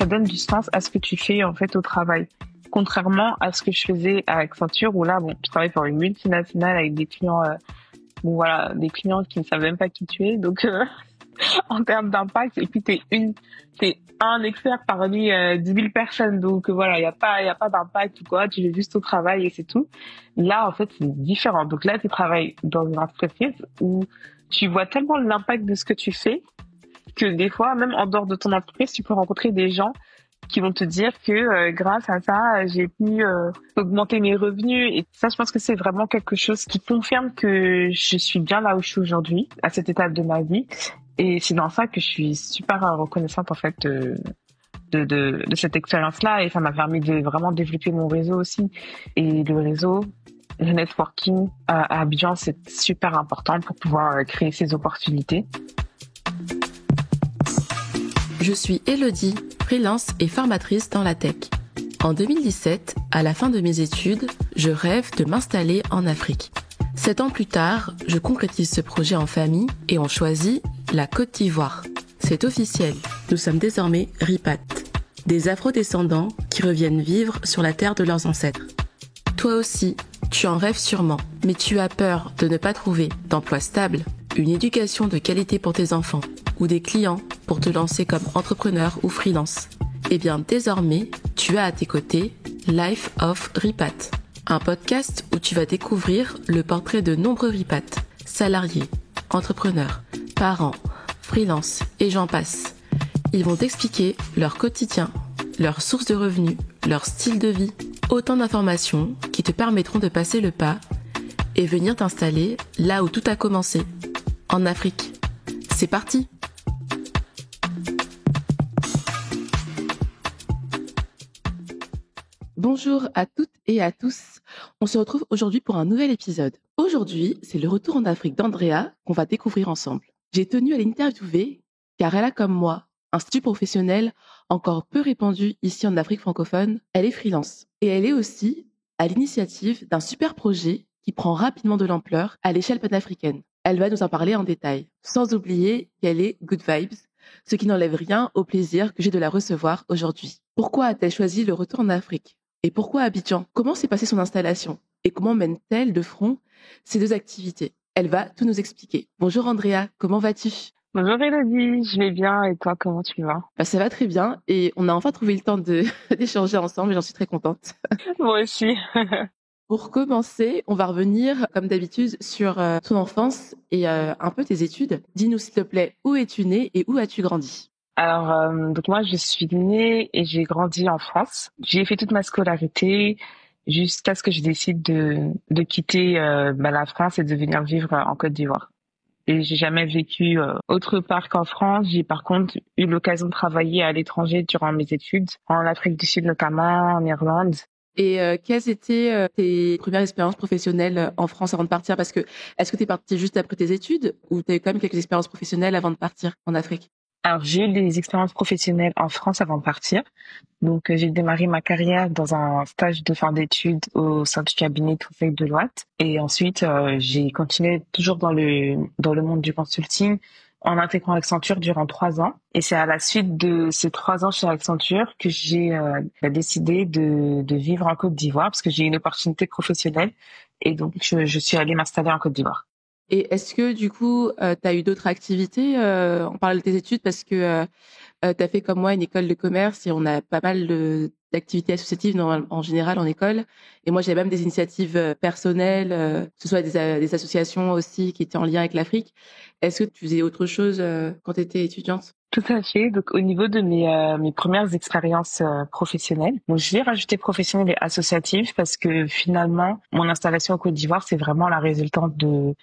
ça donne du sens à ce que tu fais en fait au travail. Contrairement à ce que je faisais à Accenture où là, bon, je travaille pour une multinationale avec des clients, bon voilà, des clients qui ne savent même pas qui tu es, donc en termes d'impact, et puis t'es un expert parmi 10 000 personnes, donc voilà, y a pas d'impact ou quoi, tu fais juste au travail et c'est tout. Là, en fait, c'est différent. Donc là, tu travailles dans une entreprise où tu vois tellement l'impact de ce que tu fais que des fois, même en dehors de ton entreprise, tu peux rencontrer des gens qui vont te dire que grâce à ça, j'ai pu augmenter mes revenus. Et ça, je pense que c'est vraiment quelque chose qui confirme que je suis bien là où je suis aujourd'hui, à cette étape de ma vie. Et c'est dans ça que je suis super reconnaissante en fait de cette expérience-là. Et ça m'a permis de vraiment développer mon réseau aussi. Et le réseau, le networking à Abidjan, c'est super important pour pouvoir créer ces opportunités. Je suis Elodie, freelance et formatrice dans la tech. En 2017, à la fin de mes études, je rêve de m'installer en Afrique. 7 ans plus tard, je concrétise ce projet en famille et on choisit la Côte d'Ivoire. C'est officiel, nous sommes désormais RIPAT, des afro-descendants qui reviennent vivre sur la terre de leurs ancêtres. Toi aussi, tu en rêves sûrement, mais tu as peur de ne pas trouver d'emploi stable, une éducation de qualité pour tes enfants ou des clients pour te lancer comme entrepreneur ou freelance. Eh bien, désormais, tu as à tes côtés Life of RIPAT, un podcast où tu vas découvrir le portrait de nombreux RIPAT, salariés, entrepreneurs, parents, freelance et j'en passe. Ils vont t'expliquer leur quotidien, leurs sources de revenus, leur style de vie, autant d'informations qui te permettront de passer le pas et venir t'installer là où tout a commencé, en Afrique. C'est parti! Bonjour à toutes et à tous. On se retrouve aujourd'hui pour un nouvel épisode. Aujourd'hui, c'est le retour en Afrique d'Andrea qu'on va découvrir ensemble. J'ai tenu à l'interviewer car elle a comme moi un statut professionnel encore peu répandu ici en Afrique francophone. Elle est freelance et elle est aussi à l'initiative d'un super projet qui prend rapidement de l'ampleur à l'échelle panafricaine. Elle va nous en parler en détail, sans oublier qu'elle est good vibes, ce qui n'enlève rien au plaisir que j'ai de la recevoir aujourd'hui. Pourquoi a-t-elle choisi le retour en Afrique ? Et pourquoi Abidjan ? Comment s'est passée son installation ? Et comment mène-t-elle de front ces deux activités ? Elle va tout nous expliquer. Bonjour Andrea, comment vas-tu ? Bonjour Elodie, je vais bien et toi, comment tu vas ? Ça va très bien et on a enfin trouvé le temps d'échanger ensemble et j'en suis très contente. Moi aussi. Pour commencer, on va revenir, comme d'habitude, sur ton enfance et un peu tes études. Dis-nous, s'il te plaît, où es-tu née et où as-tu grandi ? Alors, donc moi, je suis née et j'ai grandi en France. J'ai fait toute ma scolarité jusqu'à ce que je décide de quitter la France et de venir vivre en Côte d'Ivoire. Et j'ai jamais vécu autre part qu'en France. J'ai par contre eu l'occasion de travailler à l'étranger durant mes études, en Afrique du Sud notamment, en Irlande. Et quelles étaient tes premières expériences professionnelles en France avant de partir ? Parce que est-ce que tu es partie juste après tes études ou tu as eu quand même quelques expériences professionnelles avant de partir en Afrique ? Alors, j'ai eu des expériences professionnelles en France avant de partir. Donc, j'ai démarré ma carrière dans un stage de fin d'études au sein du cabinet de conseil Deloitte. Et ensuite, j'ai continué toujours dans le monde du consulting en intégrant Accenture durant 3 ans. Et c'est à la suite de ces 3 ans chez Accenture que j'ai décidé de vivre en Côte d'Ivoire parce que j'ai eu une opportunité professionnelle. Et donc, je suis allée m'installer en Côte d'Ivoire. Et est-ce que du coup, tu as eu d'autres activités On parle de tes études parce que tu as fait comme moi une école de commerce et on a pas mal d'activités associatives en général en école. Et moi, j'avais même des initiatives personnelles, que ce soit des associations aussi qui étaient en lien avec l'Afrique. Est-ce que tu faisais autre chose quand tu étais étudiante ? Tout à fait. Donc, au niveau de mes premières expériences professionnelles, donc je vais rajouter professionnelle et associative parce que finalement, mon installation en Côte d'Ivoire, c'est vraiment la résultante de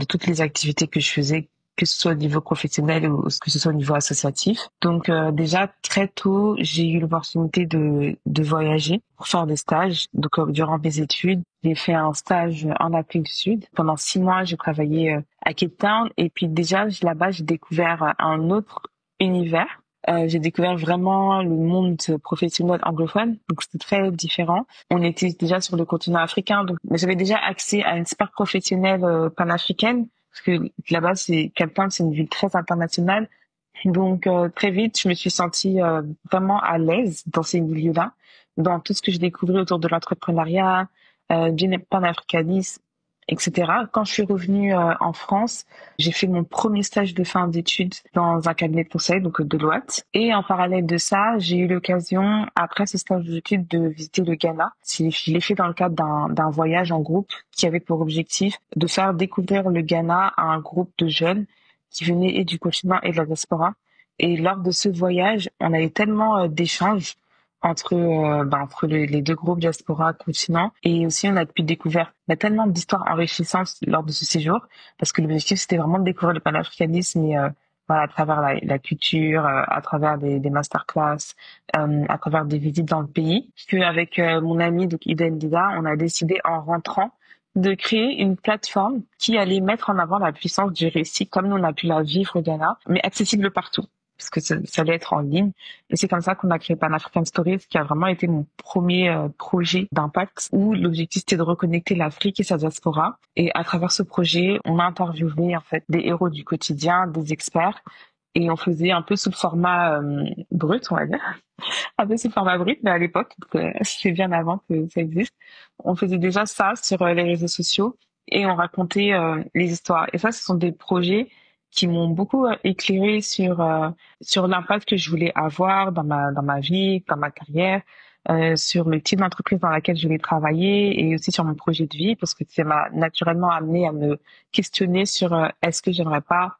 toutes les activités que je faisais, que ce soit au niveau professionnel ou que ce soit au niveau associatif. Donc, déjà très tôt, j'ai eu l'opportunité de voyager pour faire des stages. Donc, durant mes études, j'ai fait un stage en Afrique du Sud. Pendant 6 mois, j'ai travaillé à Cape Town et puis déjà là-bas, j'ai découvert un autre univers. J'ai découvert vraiment le monde professionnel anglophone, donc c'était très différent. On était déjà sur le continent africain, donc mais j'avais déjà accès à une sphère professionnelle panafricaine, parce que là-bas, Cape Town, c'est une ville très internationale. Donc très vite, je me suis sentie vraiment à l'aise dans ces milieux-là, dans tout ce que je découvrais autour de l'entrepreneuriat, du panafricanisme, etc. Quand je suis revenue en France, j'ai fait mon premier stage de fin d'études dans un cabinet de conseil, donc Deloitte. Et en parallèle de ça, j'ai eu l'occasion, après ce stage d'études, de visiter le Ghana. Je l'ai fait dans le cadre d'un voyage en groupe qui avait pour objectif de faire découvrir le Ghana à un groupe de jeunes qui venaient et du continent et de la diaspora. Et lors de ce voyage, on a eu tellement d'échanges entre les deux groupes diaspora continent, et aussi on a pu découvrir tellement d'histoires enrichissantes lors de ce séjour, parce que l'objectif c'était vraiment de découvrir le panafricanisme et voilà, à travers la culture, à travers des masterclass, à travers des visites dans le pays. Puis avec mon ami donc Iden Dida, on a décidé en rentrant de créer une plateforme qui allait mettre en avant la puissance du récit comme nous on a pu la vivre au Ghana, mais accessible partout, parce que ça allait être en ligne. Et c'est comme ça qu'on a créé Pan African Stories, qui a vraiment été mon premier projet d'impact, où l'objectif c'était de reconnecter l'Afrique et sa diaspora. Et à travers ce projet, on a interviewé en fait des héros du quotidien, des experts, et on faisait un peu sous le format brut, on va dire. Un peu sous format brut, mais à l'époque, c'est bien avant que ça existe. On faisait déjà ça sur les réseaux sociaux et on racontait les histoires. Et ça, ce sont des projets qui m'ont beaucoup éclairé sur l'impact que je voulais avoir dans ma vie, dans ma carrière, sur le type d'entreprise dans laquelle je voulais travailler et aussi sur mon projet de vie, parce que ça m'a naturellement amené à me questionner sur est-ce que j'aimerais pas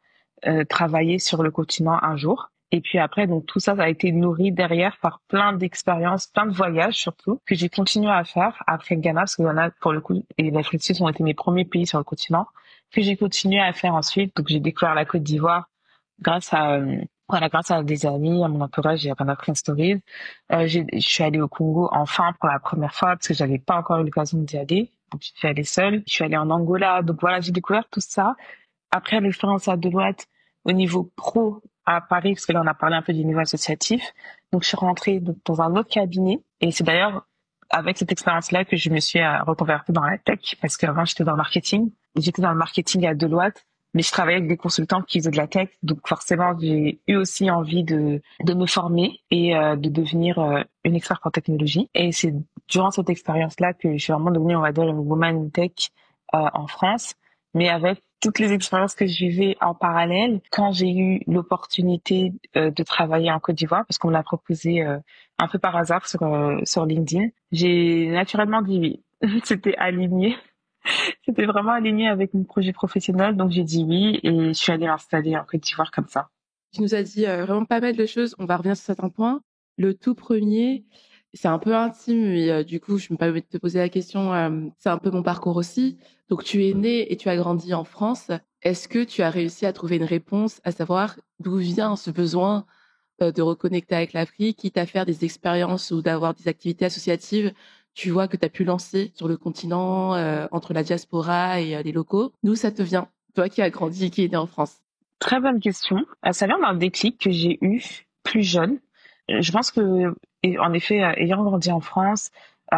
travailler sur le continent un jour. Et puis après, donc tout ça, ça a été nourri derrière par plein d'expériences, plein de voyages surtout, que j'ai continué à faire après le Ghana, parce que le Ghana, pour le coup, et l'Afrique du Sud ont été mes premiers pays sur le continent, que j'ai continué à faire ensuite. Donc j'ai découvert la Côte d'Ivoire grâce à grâce à des amis, à mon entourage et à Pan African Stories. Je suis allée au Congo enfin pour la première fois, parce que j'avais pas encore eu l'occasion d'y aller. Donc je suis allée seule. Je suis allée en Angola. Donc voilà, j'ai découvert tout ça. Après l'expérience à Deloitte, au niveau pro à Paris, parce que là on a parlé un peu du niveau associatif, donc je suis rentrée dans un autre cabinet, et c'est d'ailleurs avec cette expérience-là que je me suis reconvertie dans la tech, parce qu'avant j'étais dans le marketing. J'étais dans le marketing à Deloitte, mais je travaillais avec des consultants qui faisaient de la tech, donc forcément j'ai eu aussi envie de me former et de devenir une experte en technologie. Et c'est durant cette expérience-là que je suis vraiment devenue, on va dire, une woman in tech en France, mais avec toutes les expériences que je vivais en parallèle. Quand j'ai eu l'opportunité de travailler en Côte d'Ivoire, parce qu'on me l'a proposé un peu par hasard sur LinkedIn, j'ai naturellement dit oui. C'était aligné. C'était vraiment aligné avec mon projet professionnel, donc j'ai dit oui et je suis allée m'installer en Côte d'Ivoire comme ça. Tu nous as dit vraiment pas mal de choses. On va revenir sur certains points. Le tout premier, c'est un peu intime, mais du coup, je me permets de te poser la question. C'est un peu mon parcours aussi. Donc, tu es né et tu as grandi en France. Est-ce que tu as réussi à trouver une réponse, à savoir d'où vient ce besoin de reconnecter avec l'Afrique, quitte à faire des expériences ou d'avoir des activités associatives, tu vois, que tu as pu lancer sur le continent, entre la diaspora et les locaux. D'où ça te vient, toi qui as grandi et qui es né en France? Très bonne question. Ça vient d'un déclic que j'ai eu plus jeune. Je pense que, et en effet, ayant grandi en France,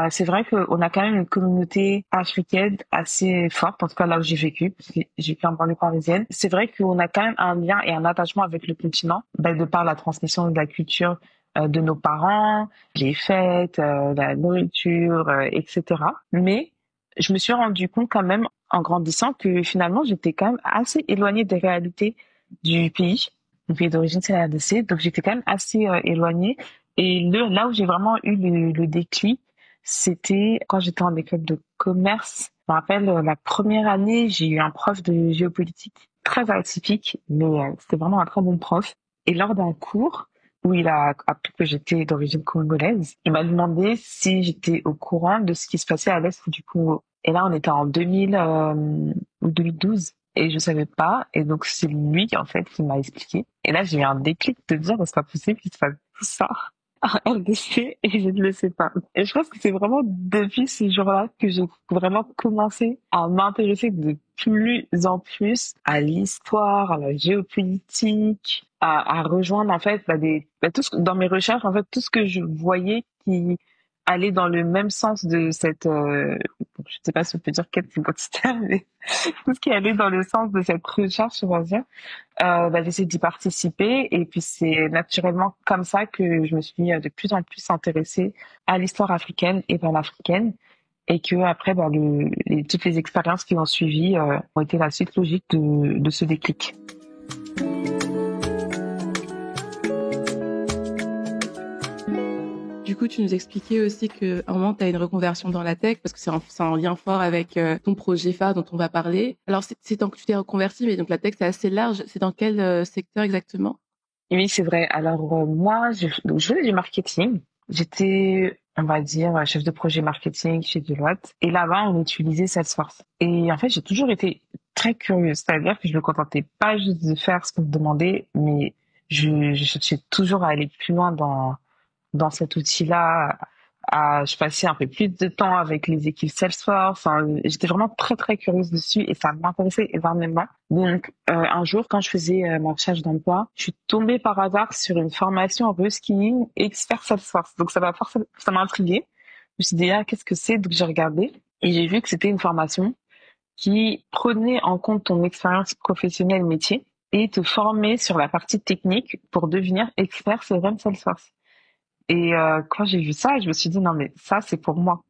c'est vrai qu'on a quand même une communauté africaine assez forte, en tout cas là où j'ai vécu, parce que j'ai vécu en banlieue parisienne. C'est vrai qu'on a quand même un lien et un attachement avec le continent, de par la transmission de la culture de nos parents, les fêtes, la nourriture, etc. Mais je me suis rendu compte quand même en grandissant que finalement j'étais quand même assez éloignée des réalités du pays. Mon pays d'origine c'est la RDC, donc j'étais quand même assez éloignée. Et là où j'ai vraiment eu le déclic, c'était quand j'étais en école de commerce. Je me rappelle, la première année, j'ai eu un prof de géopolitique très atypique, mais c'était vraiment un très bon prof. Et lors d'un cours où il a appris que j'étais d'origine congolaise, il m'a demandé si j'étais au courant de ce qui se passait à l'est du Congo. Et là, on était en 2000 ou 2012. Et je savais pas. Et donc, c'est lui, en fait, qui m'a expliqué. Et là, j'ai eu un déclic de dire, c'est pas possible qu'il se fasse tout ça en RDC et je ne le sais pas. Et je pense que c'est vraiment depuis ce jour-là que j'ai vraiment commencé à m'intéresser de plus en plus à l'histoire, à la géopolitique, à rejoindre, en fait, dans mes recherches, en fait, tout ce que je voyais qui allait dans le même sens de je sais pas si on peut dire quête identitaire, mais tout ce qui allait dans le sens de cette recherche, on va dire, j'essaie d'y participer. Et puis c'est naturellement comme ça que je me suis de plus en plus intéressée à l'histoire africaine et panafricaine. Et que après, toutes les expériences qui ont suivi ont été la suite logique de ce déclic. Du coup, tu nous expliquais aussi qu'à un moment, tu as une reconversion dans la tech parce que c'est un lien fort avec ton projet phare dont on va parler. Alors, c'est tant que tu t'es reconverti, mais donc la tech, c'est assez large. C'est dans quel secteur exactement? Oui, c'est vrai. Alors, moi, je faisais du marketing. J'étais, on va dire, chef de projet marketing chez Deloitte. Et là-bas, on utilisait Salesforce. Et en fait, j'ai toujours été très curieuse. C'est-à-dire que je me contentais pas juste de faire ce qu'on me demandait, mais je cherchais toujours à aller plus loin dans cet outil-là. Je passais un peu plus de temps avec les équipes Salesforce. Enfin, j'étais vraiment très très curieuse dessus et ça m'intéressait énormément. Donc un jour, quand je faisais ma recherche d'emploi, je suis tombée par hasard sur une formation en reskilling expert Salesforce. Donc ça m'a intriguée. Je me suis dit qu'est-ce que c'est? Donc j'ai regardé et j'ai vu que c'était une formation qui prenait en compte ton expérience professionnelle métier et te formait sur la partie technique pour devenir expert CRM Salesforce. Et quand j'ai vu ça, je me suis dit non mais ça c'est pour moi.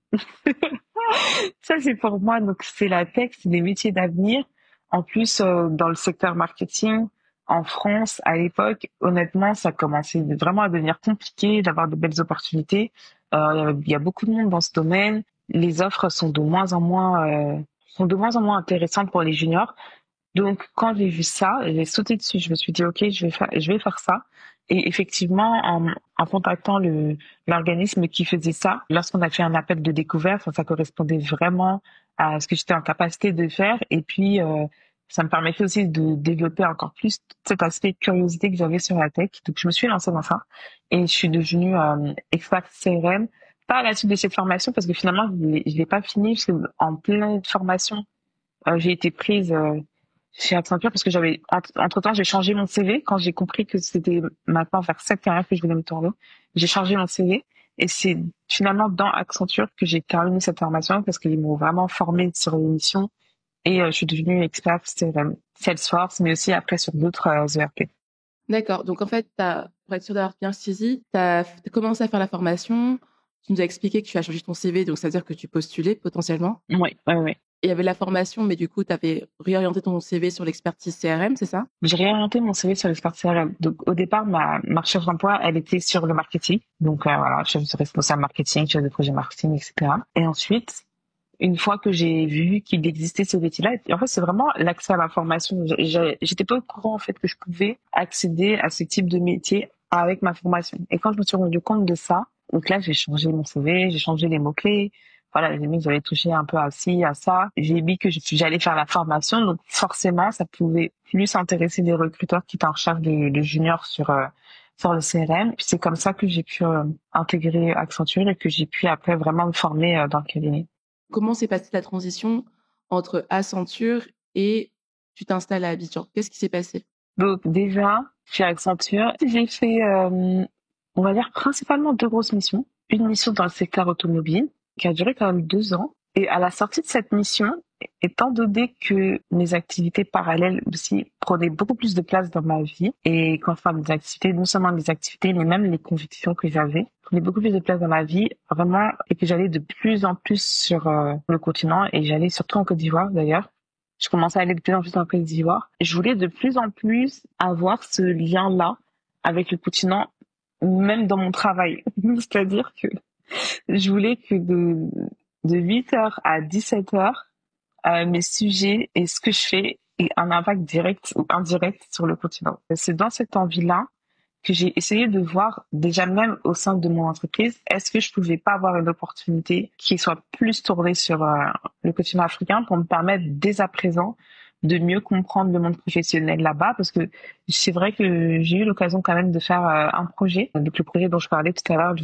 Ça c'est pour moi. Donc c'est la tech, c'est des métiers d'avenir. En plus dans le secteur marketing en France à l'époque, honnêtement, ça commençait vraiment à devenir compliqué d'avoir de belles opportunités. Il y a beaucoup de monde dans ce domaine. Les offres sont de moins en moins intéressantes pour les juniors. Donc, quand j'ai vu ça, j'ai sauté dessus. Je me suis dit, OK, je vais faire ça. Et effectivement, en contactant l'organisme qui faisait ça, lorsqu'on a fait un appel de découverte, ça correspondait vraiment à ce que j'étais en capacité de faire. Et puis, ça me permettait aussi de développer encore plus cet aspect de curiosité que j'avais sur la tech. Donc, je me suis lancée dans ça et je suis devenue expert CRM. Pas à la suite de cette formation parce que finalement, je l'ai pas fini parce que en pleine formation, j'ai été prise chez Accenture parce que entre-temps, j'ai changé mon CV quand j'ai compris que c'était maintenant vers cette carrière que je voulais me tourner. J'ai changé mon CV et c'est finalement dans Accenture que j'ai terminé cette formation parce qu'ils m'ont vraiment formée sur l'émission et je suis devenue experte Salesforce, mais aussi après sur d'autres ERP. D'accord. Donc, en fait, pour être sûr d'avoir bien saisi, tu as commencé à faire la formation. Tu nous as expliqué que tu as changé ton CV, donc ça veut dire que tu postulais potentiellement. Oui, oui, oui. Il y avait la formation, mais du coup, tu avais réorienté ton CV sur l'expertise CRM, c'est ça? J'ai réorienté mon CV sur l'expertise CRM. Donc, au départ, ma recherche d'emploi, elle était sur le marketing. Donc, voilà, chef de responsable marketing, chef de projet marketing, etc. Et ensuite, une fois que j'ai vu qu'il existait ce métier-là, en fait, c'est vraiment l'accès à l'information. J'étais pas au courant, en fait, que je pouvais accéder à ce type de métier avec ma formation. Et quand je me suis rendu compte de ça, donc là, j'ai changé mon CV, j'ai changé les mots-clés. Voilà, j'ai mis que j'allais toucher un peu à ci, à ça. J'ai mis que j'allais faire la formation. Donc, forcément, ça pouvait plus intéresser des recruteurs qui étaient en recherche de juniors sur le CRM. Puis c'est comme ça que j'ai pu intégrer Accenture et que j'ai pu après vraiment me former dans le cabinet. Comment s'est passée la transition entre Accenture et tu t'installes à Abidjan? Qu'est-ce qui s'est passé? Donc déjà, chez Accenture, j'ai fait, on va dire, principalement 2 grosses missions. Une mission dans le secteur automobile qui a duré quand même 2 ans. Et à la sortie de cette mission, étant donné que mes activités parallèles aussi prenaient beaucoup plus de place dans ma vie, et quand je parle des activités, non seulement des activités, mais même les convictions que j'avais, prenaient beaucoup plus de place dans ma vie, vraiment, et que j'allais de plus en plus sur le continent, et j'allais surtout en Côte d'Ivoire d'ailleurs. Je commençais à aller de plus en plus en Côte d'Ivoire. Je voulais de plus en plus avoir ce lien-là avec le continent, même dans mon travail. C'est-à-dire que je voulais que de 8h à 17h, mes sujets et ce que je fais aient un impact direct ou indirect sur le continent. C'est dans cette envie-là que j'ai essayé de voir déjà même au sein de mon entreprise, est-ce que je pouvais pas avoir une opportunité qui soit plus tournée sur le continent africain pour me permettre dès à présent de mieux comprendre le monde professionnel là-bas, parce que c'est vrai que j'ai eu l'occasion quand même de faire un projet. Donc le projet dont je parlais tout à l'heure,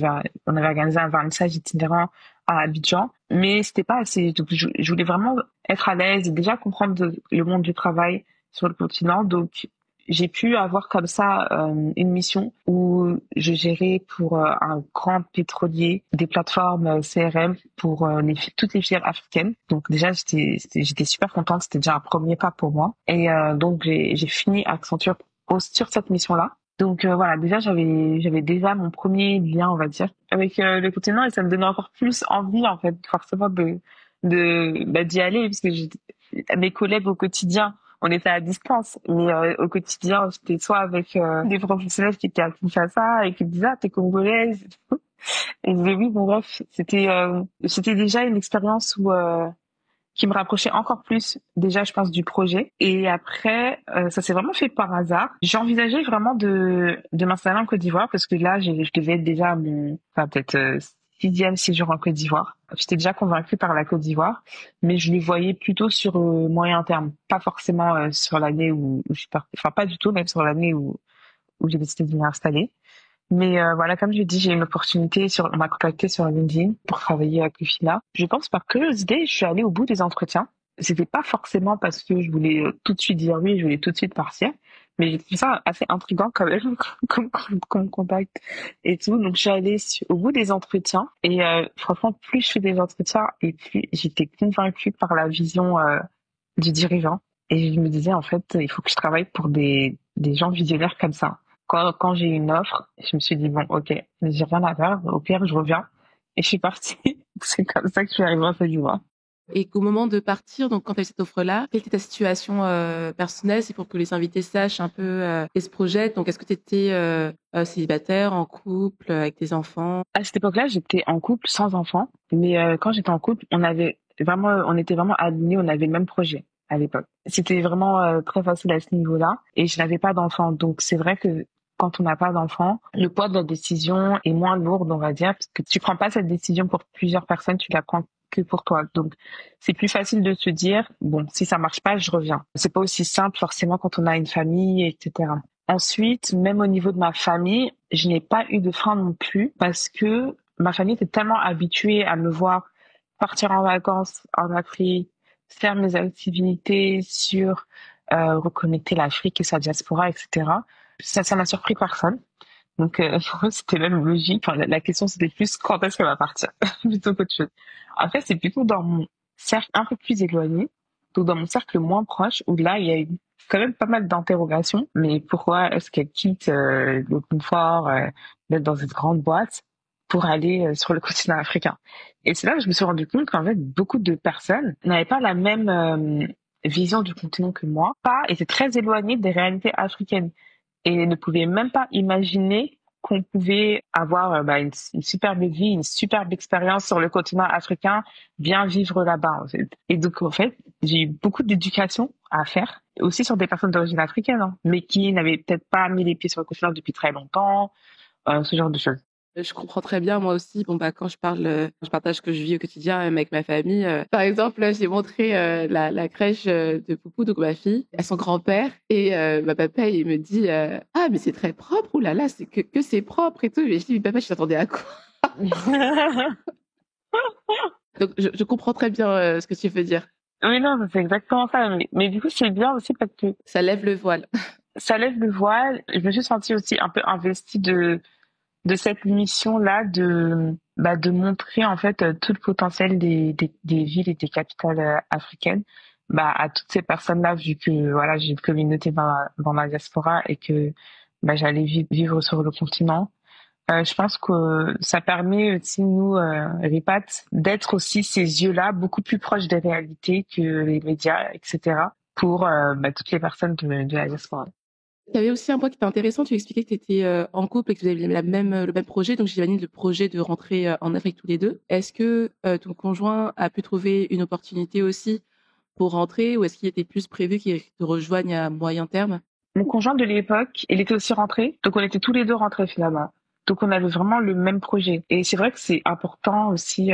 on avait organisé un vernissage itinérant à Abidjan, mais c'était pas assez. Donc je voulais vraiment être à l'aise et déjà comprendre le monde du travail sur le continent. Donc j'ai pu avoir comme ça une mission où je gérais pour un grand pétrolier des plateformes CRM pour toutes les filières africaines. Donc déjà, j'étais super contente. C'était déjà un premier pas pour moi. Et donc, j'ai fini Accenture sur cette mission-là. Donc voilà, déjà j'avais déjà mon premier lien, on va dire, avec le continent et ça me donnait encore plus envie en fait, forcément d'y aller parce que mes collègues au quotidien, on était à distance, mais au quotidien j'étais soit avec des professionnels qui étaient affiliés à ça et qui me disaient ah t'es congolaise et je disais oui bon bref c'était déjà une expérience où qui me rapprochait encore plus déjà je pense du projet et après ça s'est vraiment fait par hasard. J'ai envisagé vraiment de m'installer en Côte d'Ivoire parce que là je devais être déjà à mon enfin peut-être sixième séjour en Côte d'Ivoire. J'étais déjà convaincue par la Côte d'Ivoire, mais je le voyais plutôt sur moyen terme, pas forcément sur l'année où je suis partie, enfin pas du tout même sur l'année où j'ai décidé de m'y installer. Mais voilà, comme je dis, j'ai une opportunité on m'a contacté sur LinkedIn pour travailler avec Ufina. Je pense par curiosité, je suis allée au bout des entretiens. C'était pas forcément parce que je voulais tout de suite dire oui, je voulais tout de suite partir, mais j'ai trouvé ça assez intriguant quand même comme me contacte et tout. Donc je suis allée au bout des entretiens et franchement, plus je fais des entretiens et plus j'étais convaincue par la vision du dirigeant. Et je me disais en fait, il faut que je travaille pour des gens visionnaires comme ça. Quand j'ai eu une offre, je me suis dit, bon, ok, j'ai rien à faire, au pire, je reviens. Et je suis partie. C'est comme ça que je suis arrivée en Côte d'Ivoire. Et qu'au moment de partir, donc quand tu as eu cette offre-là, quelle était ta situation personnelle? C'est pour que les invités sachent un peu et se projettent. Donc, est-ce que tu étais célibataire, en couple, avec tes enfants? À cette époque-là, j'étais en couple sans enfants. Mais quand j'étais en couple, on était vraiment alignés, on avait le même projet à l'époque. C'était vraiment très facile à ce niveau-là. Et je n'avais pas d'enfants. Donc, c'est vrai que quand on n'a pas d'enfants, le poids de la décision est moins lourd, on va dire, parce que tu prends pas cette décision pour plusieurs personnes, tu la prends que pour toi. Donc, c'est plus facile de se dire, bon, si ça marche pas, je reviens. C'est pas aussi simple forcément quand on a une famille, etc. Ensuite, même au niveau de ma famille, je n'ai pas eu de frein non plus parce que ma famille était tellement habituée à me voir partir en vacances en Afrique, faire mes activités reconnecter l'Afrique et sa diaspora, etc. Ça n'a surpris personne. Donc, pour eux, c'était même logique. Enfin, la question, c'était plus quand est-ce qu'elle va partir, plutôt qu'autre chose. Après, c'est plutôt dans mon cercle un peu plus éloigné, donc dans mon cercle moins proche, où là, il y a eu quand même pas mal d'interrogations. Mais pourquoi est-ce qu'elle quitte le confort d'être dans cette grande boîte pour aller sur le continent africain? Et c'est là que je me suis rendu compte qu'en fait, beaucoup de personnes n'avaient pas la même vision du continent que moi, étaient très éloignées des réalités africaines et ne pouvaient même pas imaginer qu'on pouvait avoir une superbe vie, une superbe expérience sur le continent africain, bien vivre là-bas en fait. Et donc en fait, j'ai eu beaucoup d'éducation à faire, aussi sur des personnes d'origine africaine, hein, mais qui n'avaient peut-être pas mis les pieds sur le continent depuis très longtemps, ce genre de choses. Je comprends très bien, moi aussi. Bon, bah, quand je partage ce que je vis au quotidien avec ma famille. Par exemple, là, j'ai montré la crèche de Poupou, donc ma fille, à son grand-père. Et ma papa, il me dit ah, mais c'est très propre. Ouh là là, c'est que c'est propre et tout. Et je dis, mais papa, je t'attendais à quoi? Donc, je comprends très bien ce que tu veux dire. Oui, non, c'est exactement ça. Mais du coup, c'est bien aussi parce que ça lève le voile. Ça lève le voile. Je me suis sentie aussi un peu investie de cette mission-là de montrer en fait tout le potentiel des villes et des capitales africaines à toutes ces personnes-là, vu que voilà, j'ai une communauté dans la diaspora et que j'allais vivre sur le continent. Je pense que ça permet aussi nous Ripat d'être aussi ces yeux-là beaucoup plus proches des réalités que les médias, etc. pour toutes les personnes de la diaspora. Il y avait aussi un point qui était intéressant. Tu expliquais que tu étais en couple et que vous aviez le même projet. Donc, j'imagine le projet de rentrer en Afrique tous les deux. Est-ce que ton conjoint a pu trouver une opportunité aussi pour rentrer ou est-ce qu'il était plus prévu qu'il te rejoigne à moyen terme? Mon conjoint de l'époque, il était aussi rentré. Donc, on était tous les deux rentrés finalement. Donc, on avait vraiment le même projet. Et c'est vrai que c'est important aussi,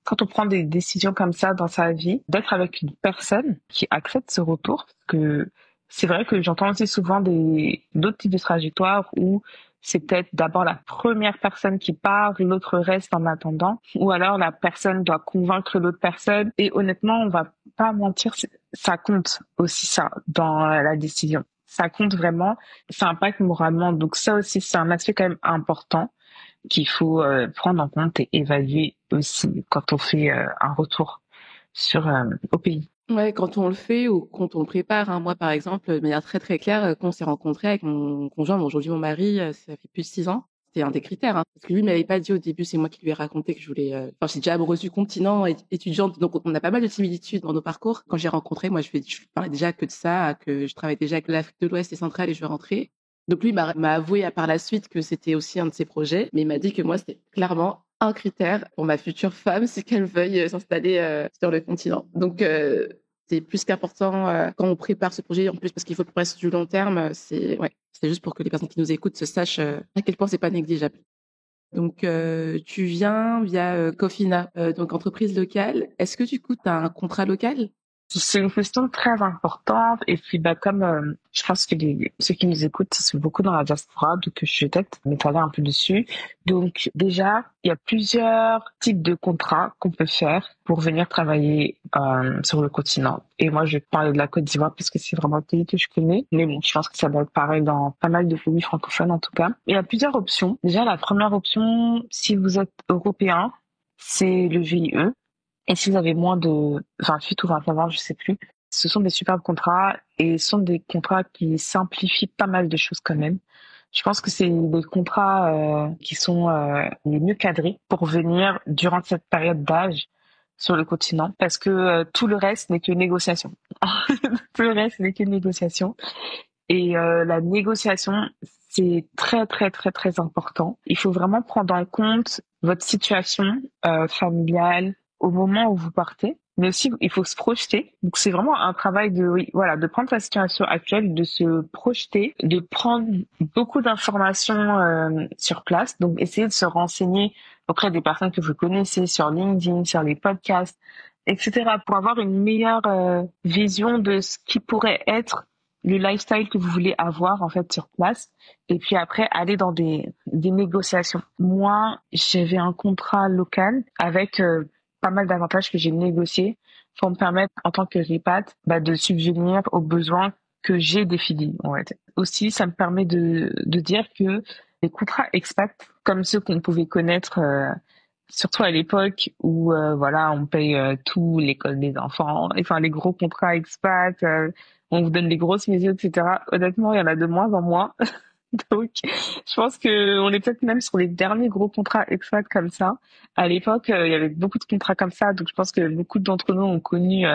quand on prend des décisions comme ça dans sa vie, d'être avec une personne qui accepte ce retour. Parce que c'est vrai que j'entends aussi souvent d'autres types de trajectoires où c'est peut-être d'abord la première personne qui part, l'autre reste en attendant, ou alors la personne doit convaincre l'autre personne. Et honnêtement, on va pas mentir, ça compte aussi ça dans la décision. ça compte vraiment, ça impacte moralement. Donc ça aussi, c'est un aspect quand même important qu'il faut prendre en compte et évaluer aussi quand on fait un retour sur au pays. Ouais, quand on le fait ou quand on le prépare, hein. Moi, par exemple, de manière très, très claire, quand on s'est rencontrés avec mon conjoint, bon, aujourd'hui mon mari, ça fait plus de 6 ans. C'était un des critères, hein, parce que lui m'avait pas dit au début, c'est moi qui lui ai raconté que je voulais, enfin, j'étais déjà amoureuse du continent, étudiante, donc on a pas mal de similitudes dans nos parcours. Quand j'ai rencontré, moi, je lui parlais déjà que de ça, que je travaillais déjà avec l'Afrique de l'Ouest et centrale et je veux rentrer. Donc lui m'a avoué par la suite que c'était aussi un de ses projets, mais il m'a dit que moi, c'était clairement un critère pour ma future femme, c'est qu'elle veuille s'installer sur le continent. Donc, c'est plus qu'important quand on prépare ce projet, en plus parce qu'il faut préparer sur du long terme. C'est juste pour que les personnes qui nous écoutent se sachent à quel point c'est pas négligeable. Donc, tu viens via Cofina, donc entreprise locale. Est-ce que du coup, tu as un contrat local? C'est une question très importante et puis bah comme je pense que ceux qui nous écoutent sont beaucoup dans la diaspora, donc je vais peut-être m'étaler un peu dessus. Donc déjà, il y a plusieurs types de contrats qu'on peut faire pour venir travailler sur le continent. Et moi, je vais parler de la Côte d'Ivoire parce que c'est vraiment le pays que je connais. Mais bon, je pense que ça doit être pareil dans pas mal de pays francophones en tout cas. Il y a plusieurs options. Déjà, la première option, si vous êtes européen, c'est le VIE. Et si vous avez moins de 28 ou 29 ans, je sais plus, ce sont des superbes contrats et ce sont des contrats qui simplifient pas mal de choses quand même. Je pense que c'est des contrats qui sont les mieux cadrés pour venir durant cette période d'âge sur le continent parce que tout le reste n'est que négociation. Tout le reste n'est que négociation. Et la négociation, c'est très, très, très, très important. Il faut vraiment prendre en compte votre situation familiale au moment où vous partez, mais aussi il faut se projeter. Donc c'est vraiment un travail de, oui, voilà, de prendre sa situation actuelle, de se projeter, de prendre beaucoup d'informations sur place. Donc essayer de se renseigner auprès des personnes que vous connaissez sur LinkedIn, sur les podcasts, etc. pour avoir une meilleure vision de ce qui pourrait être le lifestyle que vous voulez avoir en fait sur place et puis après aller dans des négociations. Moi, j'avais un contrat local avec pas mal d'avantages que j'ai négociés pour me permettre en tant que RIPAT de subvenir aux besoins que j'ai définis en fait. Aussi, ça me permet de dire que les contrats expat comme ceux qu'on pouvait connaître surtout à l'époque où voilà on paye tout, l'école des enfants, enfin les gros contrats expat, on vous donne des grosses maisons, etc. Honnêtement, il y en a de moins en moins. Donc, je pense que on est peut-être même sur les derniers gros contrats expat comme ça. À l'époque, il y avait beaucoup de contrats comme ça, donc je pense que beaucoup d'entre nous ont connu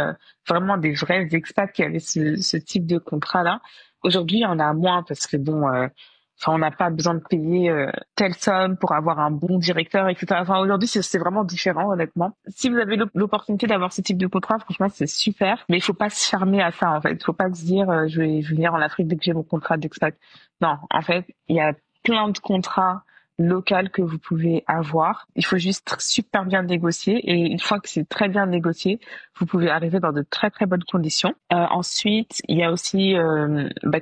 vraiment des vrais expats qui avaient ce type de contrat-là. Aujourd'hui, il y en a moins parce que bon, enfin, on n'a pas besoin de payer telle somme pour avoir un bon directeur, etc. Enfin, aujourd'hui, c'est vraiment différent, honnêtement. Si vous avez l'opportunité d'avoir ce type de contrat, franchement, c'est super. Mais il faut pas se fermer à ça, en fait. Il faut pas se dire, je vais venir en Afrique dès que j'ai mon contrat d'expat. Non, en fait, il y a plein de contrats locaux que vous pouvez avoir. Il faut juste super bien négocier. Et une fois que c'est très bien négocié, vous pouvez arriver dans de très très bonnes conditions. Ensuite, il y a aussi,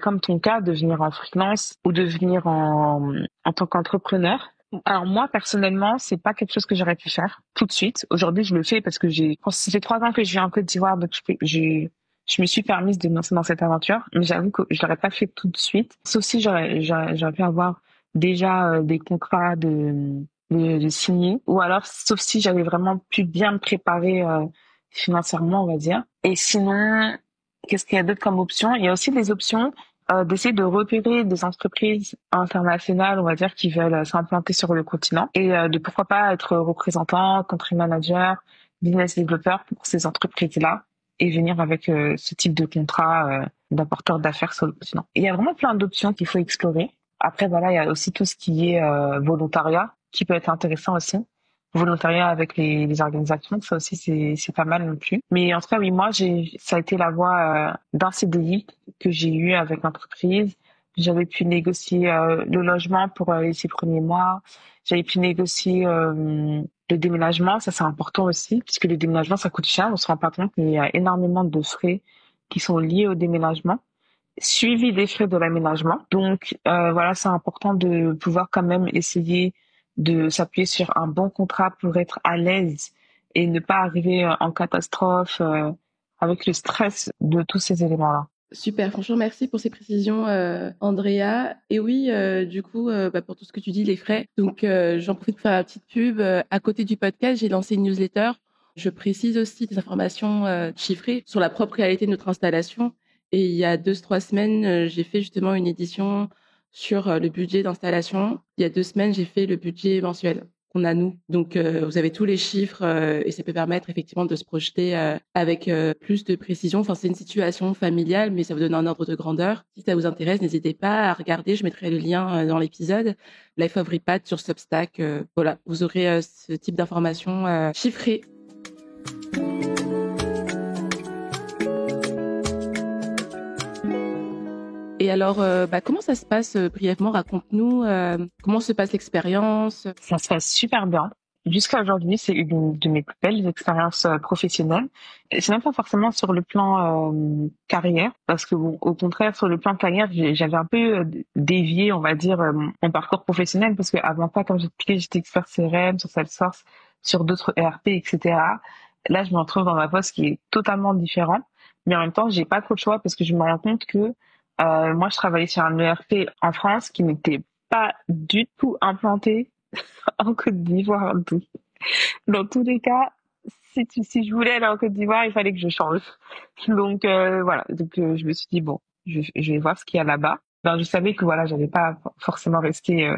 comme ton cas, de venir en freelance ou de venir en tant qu'entrepreneur. Alors moi personnellement, c'est pas quelque chose que j'aurais pu faire tout de suite. Aujourd'hui, je le fais parce que ça fait 3 ans que je vis en Côte d'Ivoire, donc je me suis permise de me lancer dans cette aventure, mais j'avoue que je l'aurais pas fait tout de suite. Sauf si j'aurais pu avoir déjà des contrats de signer, ou alors sauf si j'avais vraiment pu bien me préparer financièrement, on va dire. Et sinon, qu'est-ce qu'il y a d'autre comme option? Il y a aussi des options d'essayer de repérer des entreprises internationales, on va dire, qui veulent s'implanter sur le continent et de pourquoi pas être représentant, country manager, business developer pour ces entreprises-là et venir avec ce type de contrat d'apporteur d'affaires sur le continent. Et il y a vraiment plein d'options qu'il faut explorer. Après, voilà, il y a aussi tout ce qui est volontariat qui peut être intéressant aussi. Volontariat avec les organisations, ça aussi c'est pas mal non plus. Mais en tout cas, oui, moi ça a été la voie d'un CDI que j'ai eu avec l'entreprise. J'avais pu négocier le logement pour les 6 premiers mois. J'avais pu négocier le déménagement, ça c'est important aussi, puisque le déménagement ça coûte cher, on se rend pas compte, mais il y a énormément de frais qui sont liés au déménagement, suivi des frais de l'aménagement. Donc voilà, c'est important de pouvoir quand même essayer de s'appuyer sur un bon contrat pour être à l'aise et ne pas arriver en catastrophe avec le stress de tous ces éléments-là. Super, franchement, merci pour ces précisions, Andrea. Et oui, du coup, pour tout ce que tu dis, les frais. Donc, j'en profite pour faire la petite pub. À côté du podcast, j'ai lancé une newsletter. Je précise aussi des informations chiffrées sur la propre réalité de notre installation. Et il y a 2, 3 semaines, j'ai fait justement une édition sur le budget d'installation. Il y a 2 semaines, j'ai fait le budget mensuel qu'on a nous. Donc, vous avez tous les chiffres et ça peut permettre effectivement de se projeter avec plus de précision. Enfin, c'est une situation familiale, mais ça vous donne un ordre de grandeur. Si ça vous intéresse, n'hésitez pas à regarder. Je mettrai le lien dans l'épisode. Life of Repad sur Substack. Voilà, vous aurez ce type d'informations chiffrées. Et alors, comment ça se passe brièvement? Raconte-nous comment se passe l'expérience. Ça se passe super bien. Jusqu'à aujourd'hui, c'est une de mes plus belles expériences professionnelles. Et c'est même pas forcément sur le plan carrière, parce que bon, au contraire, sur le plan carrière, j'avais un peu dévié, on va dire, mon parcours professionnel, parce que avant ça, quand j'étais expert CRM, sur Salesforce, sur d'autres ERP, etc. Là, je me retrouve dans un poste qui est totalement différent, mais en même temps, j'ai pas trop de choix parce que je me rends compte que moi, je travaillais sur un ERP en France qui n'était pas du tout implanté en Côte d'Ivoire. Donc, dans tous les cas, si je voulais aller en Côte d'Ivoire, il fallait que je change. Donc voilà. Donc je me suis dit bon, je vais voir ce qu'il y a là-bas. Ben, je savais que voilà, j'allais pas forcément rester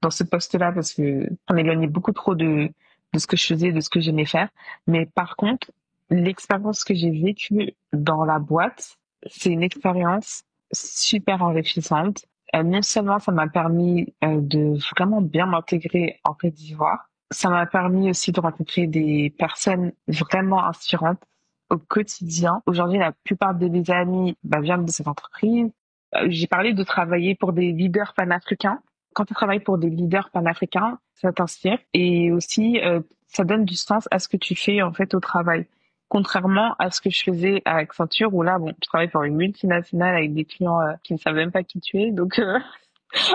dans ce poste-là parce que on m'éloignait beaucoup trop de ce que je faisais, de ce que j'aimais faire. Mais par contre, l'expérience que j'ai vécue dans la boîte, c'est une expérience super enrichissante. Non seulement ça m'a permis de vraiment bien m'intégrer en Côte d'Ivoire, ça m'a permis aussi de rencontrer des personnes vraiment inspirantes au quotidien. Aujourd'hui, la plupart de mes amis viennent de cette entreprise. J'ai parlé de travailler pour des leaders panafricains. Quand tu travailles pour des leaders panafricains, ça t'inspire et aussi ça donne du sens à ce que tu fais en fait au travail. Contrairement à ce que je faisais à Accenture où là, bon, je travaille pour une multinationale avec des clients qui ne savent même pas qui tu es. Donc,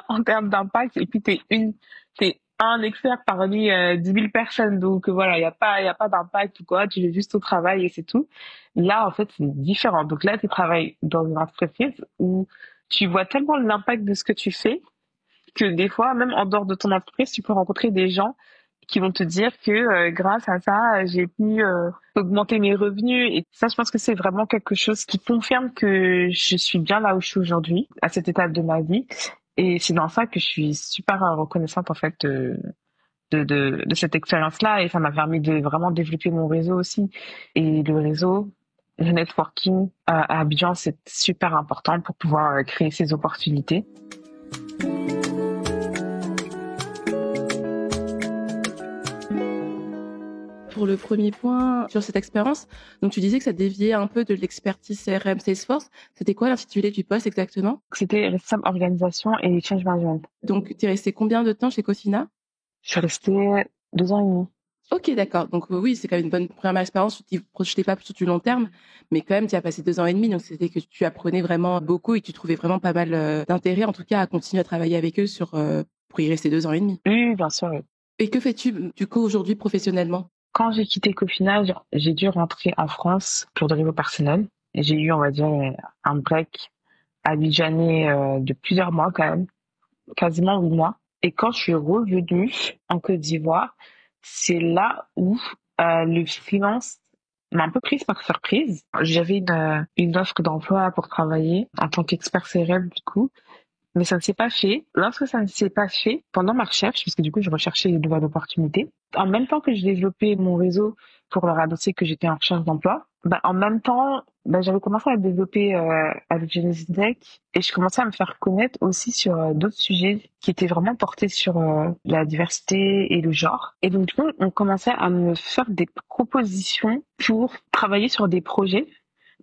en termes d'impact, et puis t'es un expert parmi 10 000 personnes. Donc, voilà, il y a pas d'impact ou quoi. Tu fais juste au travail et c'est tout. Là, en fait, c'est différent. Donc là, tu travailles dans une entreprise où tu vois tellement l'impact de ce que tu fais que des fois, même en dehors de ton entreprise, tu peux rencontrer des gens qui vont te dire que grâce à ça, j'ai pu augmenter mes revenus. Et ça, je pense que c'est vraiment quelque chose qui confirme que je suis bien là où je suis aujourd'hui, à cette étape de ma vie. Et c'est dans ça que je suis super reconnaissante en fait de cette expérience-là. Et ça m'a permis de vraiment développer mon réseau aussi. Et le réseau, le networking à Abidjan, c'est super important pour pouvoir créer ces opportunités. Pour le premier point sur cette expérience, donc tu disais que ça déviait un peu de l'expertise CRM Salesforce. C'était quoi l'intitulé du poste exactement? C'était responsable organisation et change management. Donc tu es resté combien de temps chez Cofina? Je suis restée 2 ans et demi. Ok, d'accord. Donc oui, c'est quand même une bonne première expérience. Tu ne te projetais pas sur du long terme, mais quand même, tu as passé 2 ans et demi. Donc c'était que tu apprenais vraiment beaucoup et que tu trouvais vraiment pas mal d'intérêt, en tout cas, à continuer à travailler avec eux pour y rester 2 ans et demi. Oui, bien sûr. Oui. Et que fais-tu du coup aujourd'hui professionnellement? Quand j'ai quitté Cofina, j'ai dû rentrer en France pour des raisons personnelles. J'ai eu, on va dire, un break abidjanais de plusieurs mois quand même, quasiment 8 mois. Et quand je suis revenue en Côte d'Ivoire, c'est là où le freelance m'a un peu prise par surprise. J'avais une offre d'emploi pour travailler en tant qu'expert CRM du coup. Mais ça ne s'est pas fait. Lorsque ça ne s'est pas fait, pendant ma recherche, puisque du coup, je recherchais une nouvelle opportunité, en même temps que je développais mon réseau pour leur annoncer que j'étais en recherche d'emploi, en même temps, j'avais commencé à développer avec Genesis Tech et je commençais à me faire connaître aussi sur d'autres sujets qui étaient vraiment portés sur la diversité et le genre. Et donc, du coup, on commençait à me faire des propositions pour travailler sur des projets,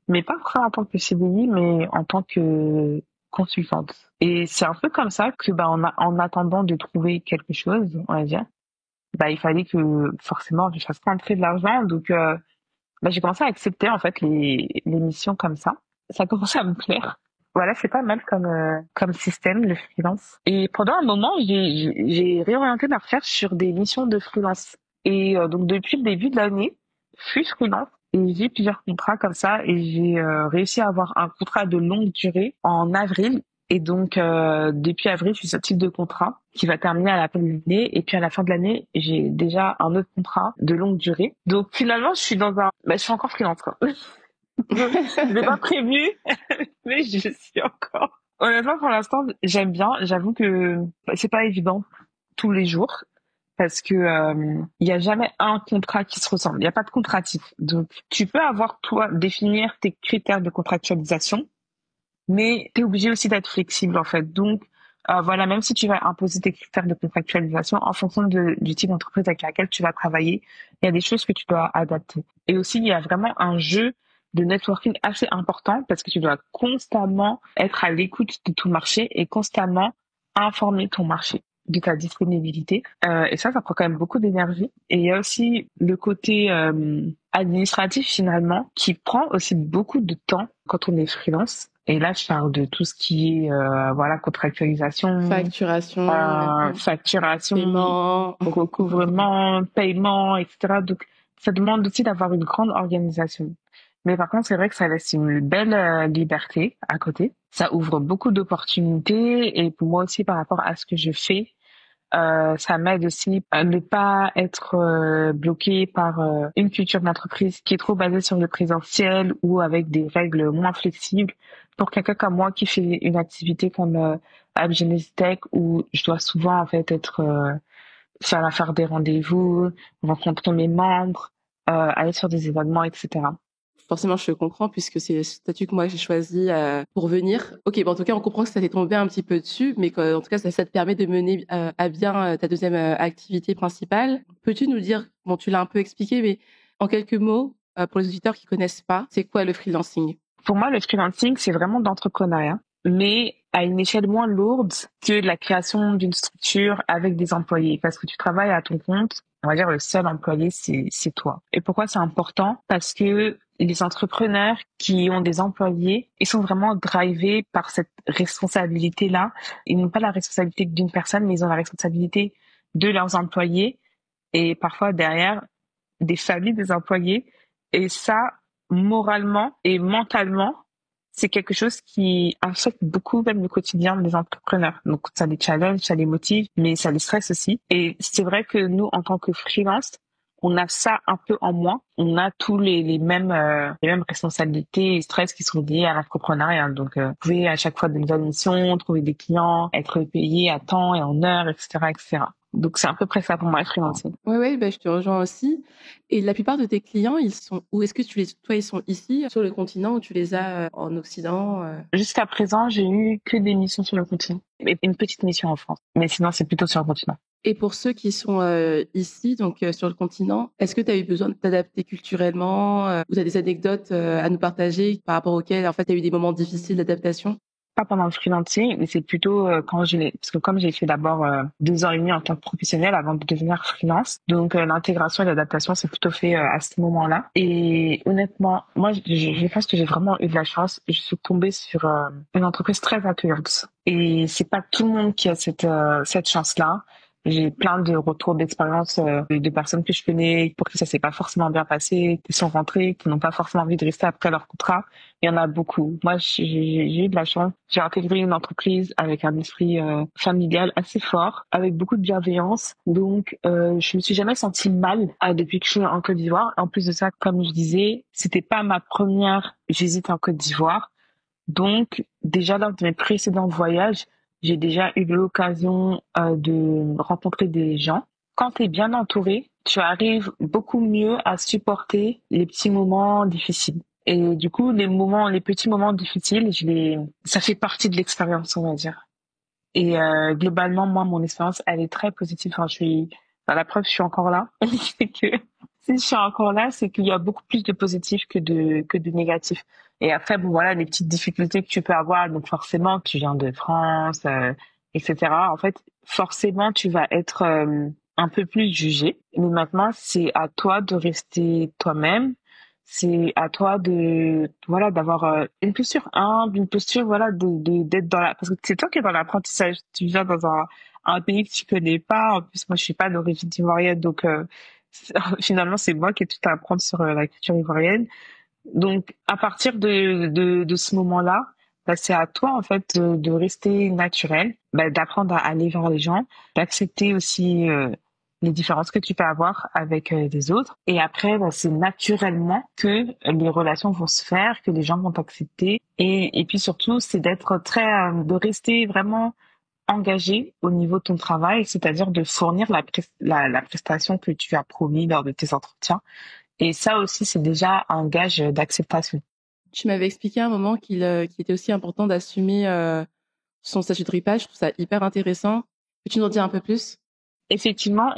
mais pas vraiment en tant que CDI, mais en tant que consultante. Et c'est un peu comme ça que, en attendant de trouver quelque chose, on va dire, il fallait que forcément je fasse rentrer de l'argent. Donc, j'ai commencé à accepter en fait les missions comme ça. Ça a commencé à me plaire. Voilà, c'est pas mal comme système le freelance. Et pendant un moment, j'ai réorienté ma recherche sur des missions de freelance. Et donc depuis le début de l'année, je suis freelance. Et j'ai plusieurs contrats comme ça et j'ai réussi à avoir un contrat de longue durée en avril. Et donc, depuis avril, je suis sur ce type de contrat qui va terminer à la fin de l'année. Et puis, à la fin de l'année, j'ai déjà un autre contrat de longue durée. Donc, finalement, je suis je suis encore freelance, quoi. Je l'ai pas prévu, mais je suis encore. Honnêtement, pour l'instant, j'aime bien. J'avoue que c'est pas évident tous les jours parce que il y a jamais un contrat qui se ressemble. Il y a pas de contrat type. Donc, tu peux avoir toi définir tes critères de contractualisation, mais tu es obligé aussi d'être flexible en fait. Donc, voilà, même si tu vas imposer tes critères de contractualisation en fonction du type d'entreprise avec laquelle tu vas travailler, il y a des choses que tu dois adapter. Et aussi, il y a vraiment un jeu de networking assez important parce que tu dois constamment être à l'écoute de ton marché et constamment informer ton marché de ta disponibilité. Et ça prend quand même beaucoup d'énergie. Et il y a aussi le côté administratif finalement qui prend aussi beaucoup de temps quand on est freelance. Et là, je parle de tout ce qui est voilà contractualisation, facturation, paiement, recouvrement, paiement, etc. Donc, ça demande aussi d'avoir une grande organisation. Mais par contre, c'est vrai que ça laisse une belle liberté à côté. Ça ouvre beaucoup d'opportunités et pour moi aussi par rapport à ce que je fais, ça m'aide aussi à ne pas être bloqué par une culture d'entreprise qui est trop basée sur le présentiel ou avec des règles moins flexibles. Pour quelqu'un comme moi qui fait une activité comme Abgenesis Tech où je dois souvent en fait être faire des rendez-vous, rencontrer mes membres, aller sur des événements, etc. Forcément, je comprends puisque c'est le statut que moi j'ai choisi pour venir. Ok, bon, en tout cas, on comprend que ça t'est tombé un petit peu dessus, mais qu'en tout cas, ça te permet de mener à bien ta deuxième activité principale. Peux-tu nous dire, bon, tu l'as un peu expliqué, mais en quelques mots, pour les auditeurs qui connaissent pas, c'est quoi le freelancing? Pour moi, le freelancing, c'est vraiment d'entrepreneuriat, mais à une échelle moins lourde que la création d'une structure avec des employés, parce que tu travailles à ton compte. On va dire le seul employé, c'est toi. Et pourquoi c'est important? Parce que les entrepreneurs qui ont des employés, ils sont vraiment drivés par cette responsabilité-là. Ils n'ont pas la responsabilité d'une personne, mais ils ont la responsabilité de leurs employés et parfois derrière des familles des employés. Et ça, moralement et mentalement, c'est quelque chose qui affecte beaucoup même le quotidien des entrepreneurs. Donc ça les challenge, ça les motive, mais ça les stresse aussi. Et c'est vrai que nous, en tant que freelance, on a ça un peu en moins. On a tous les mêmes responsabilités et stress qui sont liés à l'entrepreneuriat. Donc, trouver à chaque fois de nouvelles missions, trouver des clients, être payé à temps et en heure, etc., etc. Donc, c'est à peu près ça pour moi, le freelancing. Oui, bah, je te rejoins aussi. Et la plupart de tes clients, ils sont où? Est-ce que toi, ils sont ici, sur le continent, ou tu les as en Occident? Jusqu'à présent, j'ai eu que des missions sur le continent et une petite mission en France. Mais sinon, c'est plutôt sur le continent. Et pour ceux qui sont ici, donc sur le continent, est-ce que tu as eu besoin de t'adapter culturellement ou tu as des anecdotes à nous partager par rapport auxquelles en fait tu as eu des moments difficiles d'adaptation? Pas pendant le freelancing, mais c'est plutôt parce que comme j'ai fait d'abord 2 ans et demi en tant que professionnel avant de devenir freelance, donc l'intégration et l'adaptation c'est plutôt fait à ce moment-là. Et honnêtement, moi je pense que j'ai vraiment eu de la chance. Je suis tombée sur une entreprise très accueillante et c'est pas tout le monde qui a cette chance-là. J'ai plein de retours d'expérience de personnes que je connais pour qui ça s'est pas forcément bien passé, qui sont rentrées, qui n'ont pas forcément envie de rester après leur contrat. Il y en a beaucoup. Moi, j'ai eu de la chance. J'ai intégré une entreprise avec un esprit familial assez fort, avec beaucoup de bienveillance. Donc, je me suis jamais sentie mal depuis que je suis en Côte d'Ivoire. En plus de ça, comme je disais, c'était pas ma première visite en Côte d'Ivoire. Donc, déjà lors de mes précédents voyages, j'ai déjà eu l'occasion de rencontrer des gens. Quand tu es bien entouré, tu arrives beaucoup mieux à supporter les petits moments difficiles. Et du coup, les petits moments difficiles, ça fait partie de l'expérience, on va dire. Et globalement, moi, mon expérience, elle est très positive. Enfin, la preuve, je suis encore là. C'est que si je suis encore là, c'est qu'il y a beaucoup plus de positifs que de négatifs. Et après, bon, voilà, les petites difficultés que tu peux avoir. Donc, forcément, tu viens de France, etc. En fait, forcément, tu vas être un peu plus jugé. Mais maintenant, c'est à toi de rester toi-même. C'est à toi voilà, d'avoir une posture humble, une posture, voilà, d'être parce que c'est toi qui es dans l'apprentissage. Tu viens dans un pays que tu connais pas. En plus, moi, je suis pas d'origine ivoirienne, donc, Finalement, c'est moi qui ai tout à apprendre sur la culture ivoirienne. Donc, à partir de ce moment-là, bah, c'est à toi, en fait, de rester naturel, bah, d'apprendre à aller vers les gens, d'accepter aussi les différences que tu peux avoir avec les autres. Et après, bah, c'est naturellement que les relations vont se faire, que les gens vont t'accepter. Et puis surtout, c'est d'être de rester vraiment engagé au niveau de ton travail, c'est-à-dire de fournir la prestation que tu as promis lors de tes entretiens. Et ça aussi, c'est déjà un gage d'acceptation. Tu m'avais expliqué à un moment qu'il était aussi important d'assumer son statut de RIPA. Je trouve ça hyper intéressant. Peux-tu nous en dire un peu plus? Effectivement,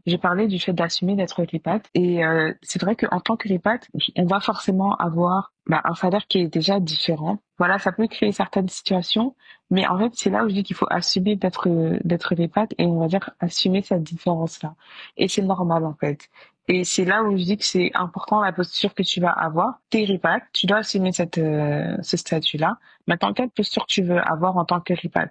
j'ai parlé du fait d'assumer d'être ripat. Et c'est vrai qu'en tant que ripat, on va forcément avoir un salaire qui est déjà différent. Voilà, ça peut créer certaines situations, mais en fait, c'est là où je dis qu'il faut assumer d'être ripat et on va dire assumer cette différence-là. Et c'est normal en fait. Et c'est là où je dis que c'est important la posture que tu vas avoir. T'es ripat, tu dois assumer ce statut-là. Maintenant, quelle posture tu veux avoir en tant que ripat?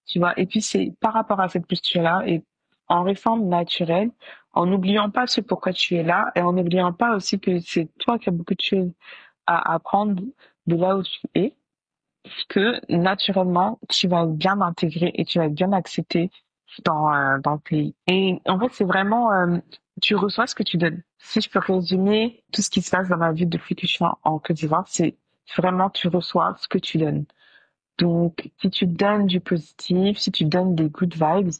Tu vois, et puis c'est par rapport à cette posture-là et en restant naturel, en n'oubliant pas ce pourquoi tu es là et en n'oubliant pas aussi que c'est toi qui as beaucoup de choses à apprendre de là où tu es, que naturellement, tu vas bien intégrer et tu vas bien accepter dans le pays. Et en fait, c'est vraiment, tu reçois ce que tu donnes. Si je peux résumer tout ce qui se passe dans ma vie depuis que je suis en Côte d'Ivoire, c'est vraiment tu reçois ce que tu donnes. Donc, si tu donnes du positif, si tu donnes des good vibes,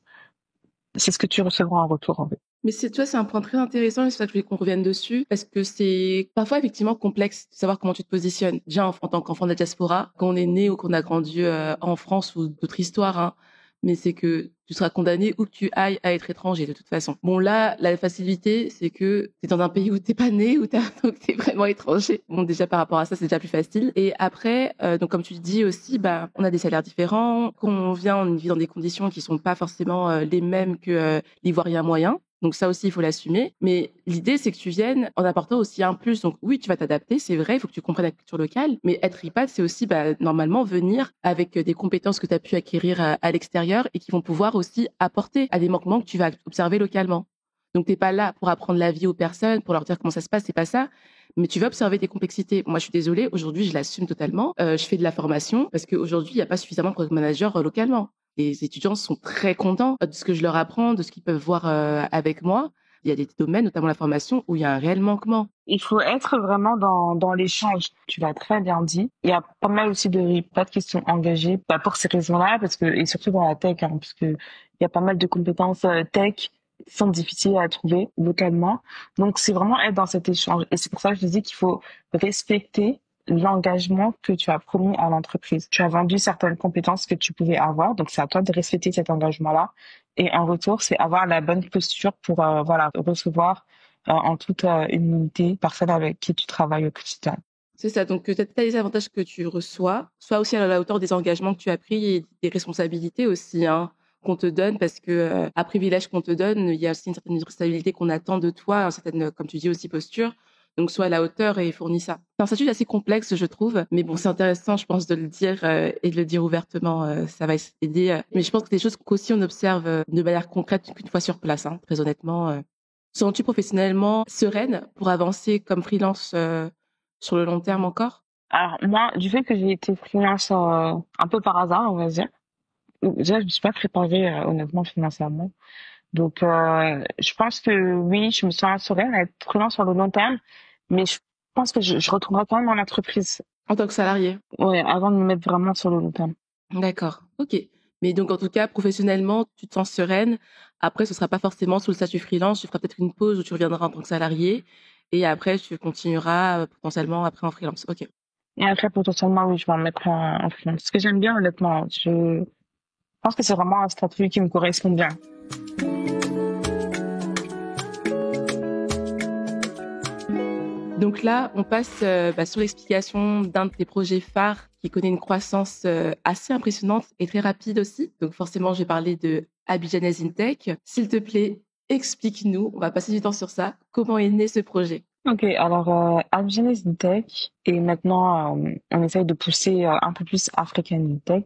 c'est ce que tu recevras en retour, en fait. Mais tu vois, c'est un point très intéressant et c'est ça que je voulais qu'on revienne dessus parce que c'est parfois effectivement complexe de savoir comment tu te positionnes. Déjà en tant qu'enfant de la diaspora, quand on est né ou qu'on a grandi en France ou d'autres histoires, hein, mais c'est que tu seras condamné où que tu ailles à être étranger de toute façon. Bon là, la facilité, c'est que tu es dans un pays où t'es pas né, où donc t'es vraiment étranger. Bon déjà par rapport à ça, c'est déjà plus facile. Et après, donc comme tu dis aussi, bah on a des salaires différents. Quand on vit dans des conditions qui sont pas forcément les mêmes que l'Ivoirien moyen. Donc ça aussi, il faut l'assumer. Mais l'idée, c'est que tu viennes en apportant aussi un plus. Donc oui, tu vas t'adapter, c'est vrai, il faut que tu comprennes la culture locale. Mais être ripat, c'est aussi normalement venir avec des compétences que tu as pu acquérir à l'extérieur et qui vont pouvoir aussi apporter à des manquements que tu vas observer localement. Donc t'es pas là pour apprendre la vie aux personnes, pour leur dire comment ça se passe, c'est pas ça. Mais tu vas observer des complexités. Moi, je suis désolée, aujourd'hui, je l'assume totalement. Je fais de la formation parce qu'aujourd'hui, il n'y a pas suffisamment de project managers localement. Les étudiants sont très contents de ce que je leur apprends, de ce qu'ils peuvent voir avec moi. Il y a des domaines, notamment la formation, où il y a un réel manquement. Il faut être vraiment dans l'échange. Tu l'as très bien dit. Il y a pas mal aussi de ripat qui sont engagés pour ces raisons-là, parce que, et surtout dans la tech, hein, parce que il y a pas mal de compétences tech qui sont difficiles à trouver localement. Donc, c'est vraiment être dans cet échange. Et c'est pour ça que je dis qu'il faut respecter l'engagement que tu as promis à l'entreprise. Tu as vendu certaines compétences que tu pouvais avoir, donc c'est à toi de respecter cet engagement-là. Et en retour, c'est avoir la bonne posture pour recevoir en toute humilité personne avec qui tu travailles au quotidien. C'est ça. Donc, tu as les avantages que tu reçois, soit aussi à la hauteur des engagements que tu as pris et des responsabilités aussi, hein, qu'on te donne, parce que à privilège qu'on te donne, il y a aussi une certaine responsabilité qu'on attend de toi, une certaine, comme tu dis aussi, posture. Donc, sois à la hauteur et fournis ça. C'est un statut assez complexe, je trouve. Mais bon, c'est intéressant, je pense, de le dire et de le dire ouvertement. Ça va aider. Mais je pense que c'est des choses qu'aussi on observe de manière concrète qu'une fois sur place, hein, très honnêtement. Sens-tu professionnellement sereine pour avancer comme freelance sur le long terme encore? Alors moi, du fait que j'ai été freelance un peu par hasard, on va dire, déjà je me suis pas préparée honnêtement financièrement. Donc je pense que oui, je me sens sereine à être freelance sur le long terme, mais je pense que je retrouverai quand même mon entreprise. En tant que salarié? Ouais, avant de me mettre vraiment sur le long terme. D'accord, ok. Mais donc en tout cas, professionnellement, tu te sens sereine. Après, ce sera pas forcément sous le statut freelance. Tu feras peut-être une pause où tu reviendras en tant que salarié. Et après, tu continueras potentiellement après en freelance. Ok. Et après potentiellement oui, je vais en mettre en freelance. Ce que j'aime bien honnêtement, je pense que c'est vraiment un statut qui me correspond bien. Donc là, on passe sur l'explication d'un de tes projets phares qui connaît une croissance assez impressionnante et très rapide aussi. Donc forcément, j'ai parlé de Abidjanese InTech. S'il te plaît, explique-nous, on va passer du temps sur ça. Comment est né ce projet? Ok, alors Abjanese Tech et maintenant on essaye de pousser un peu plus African Tech.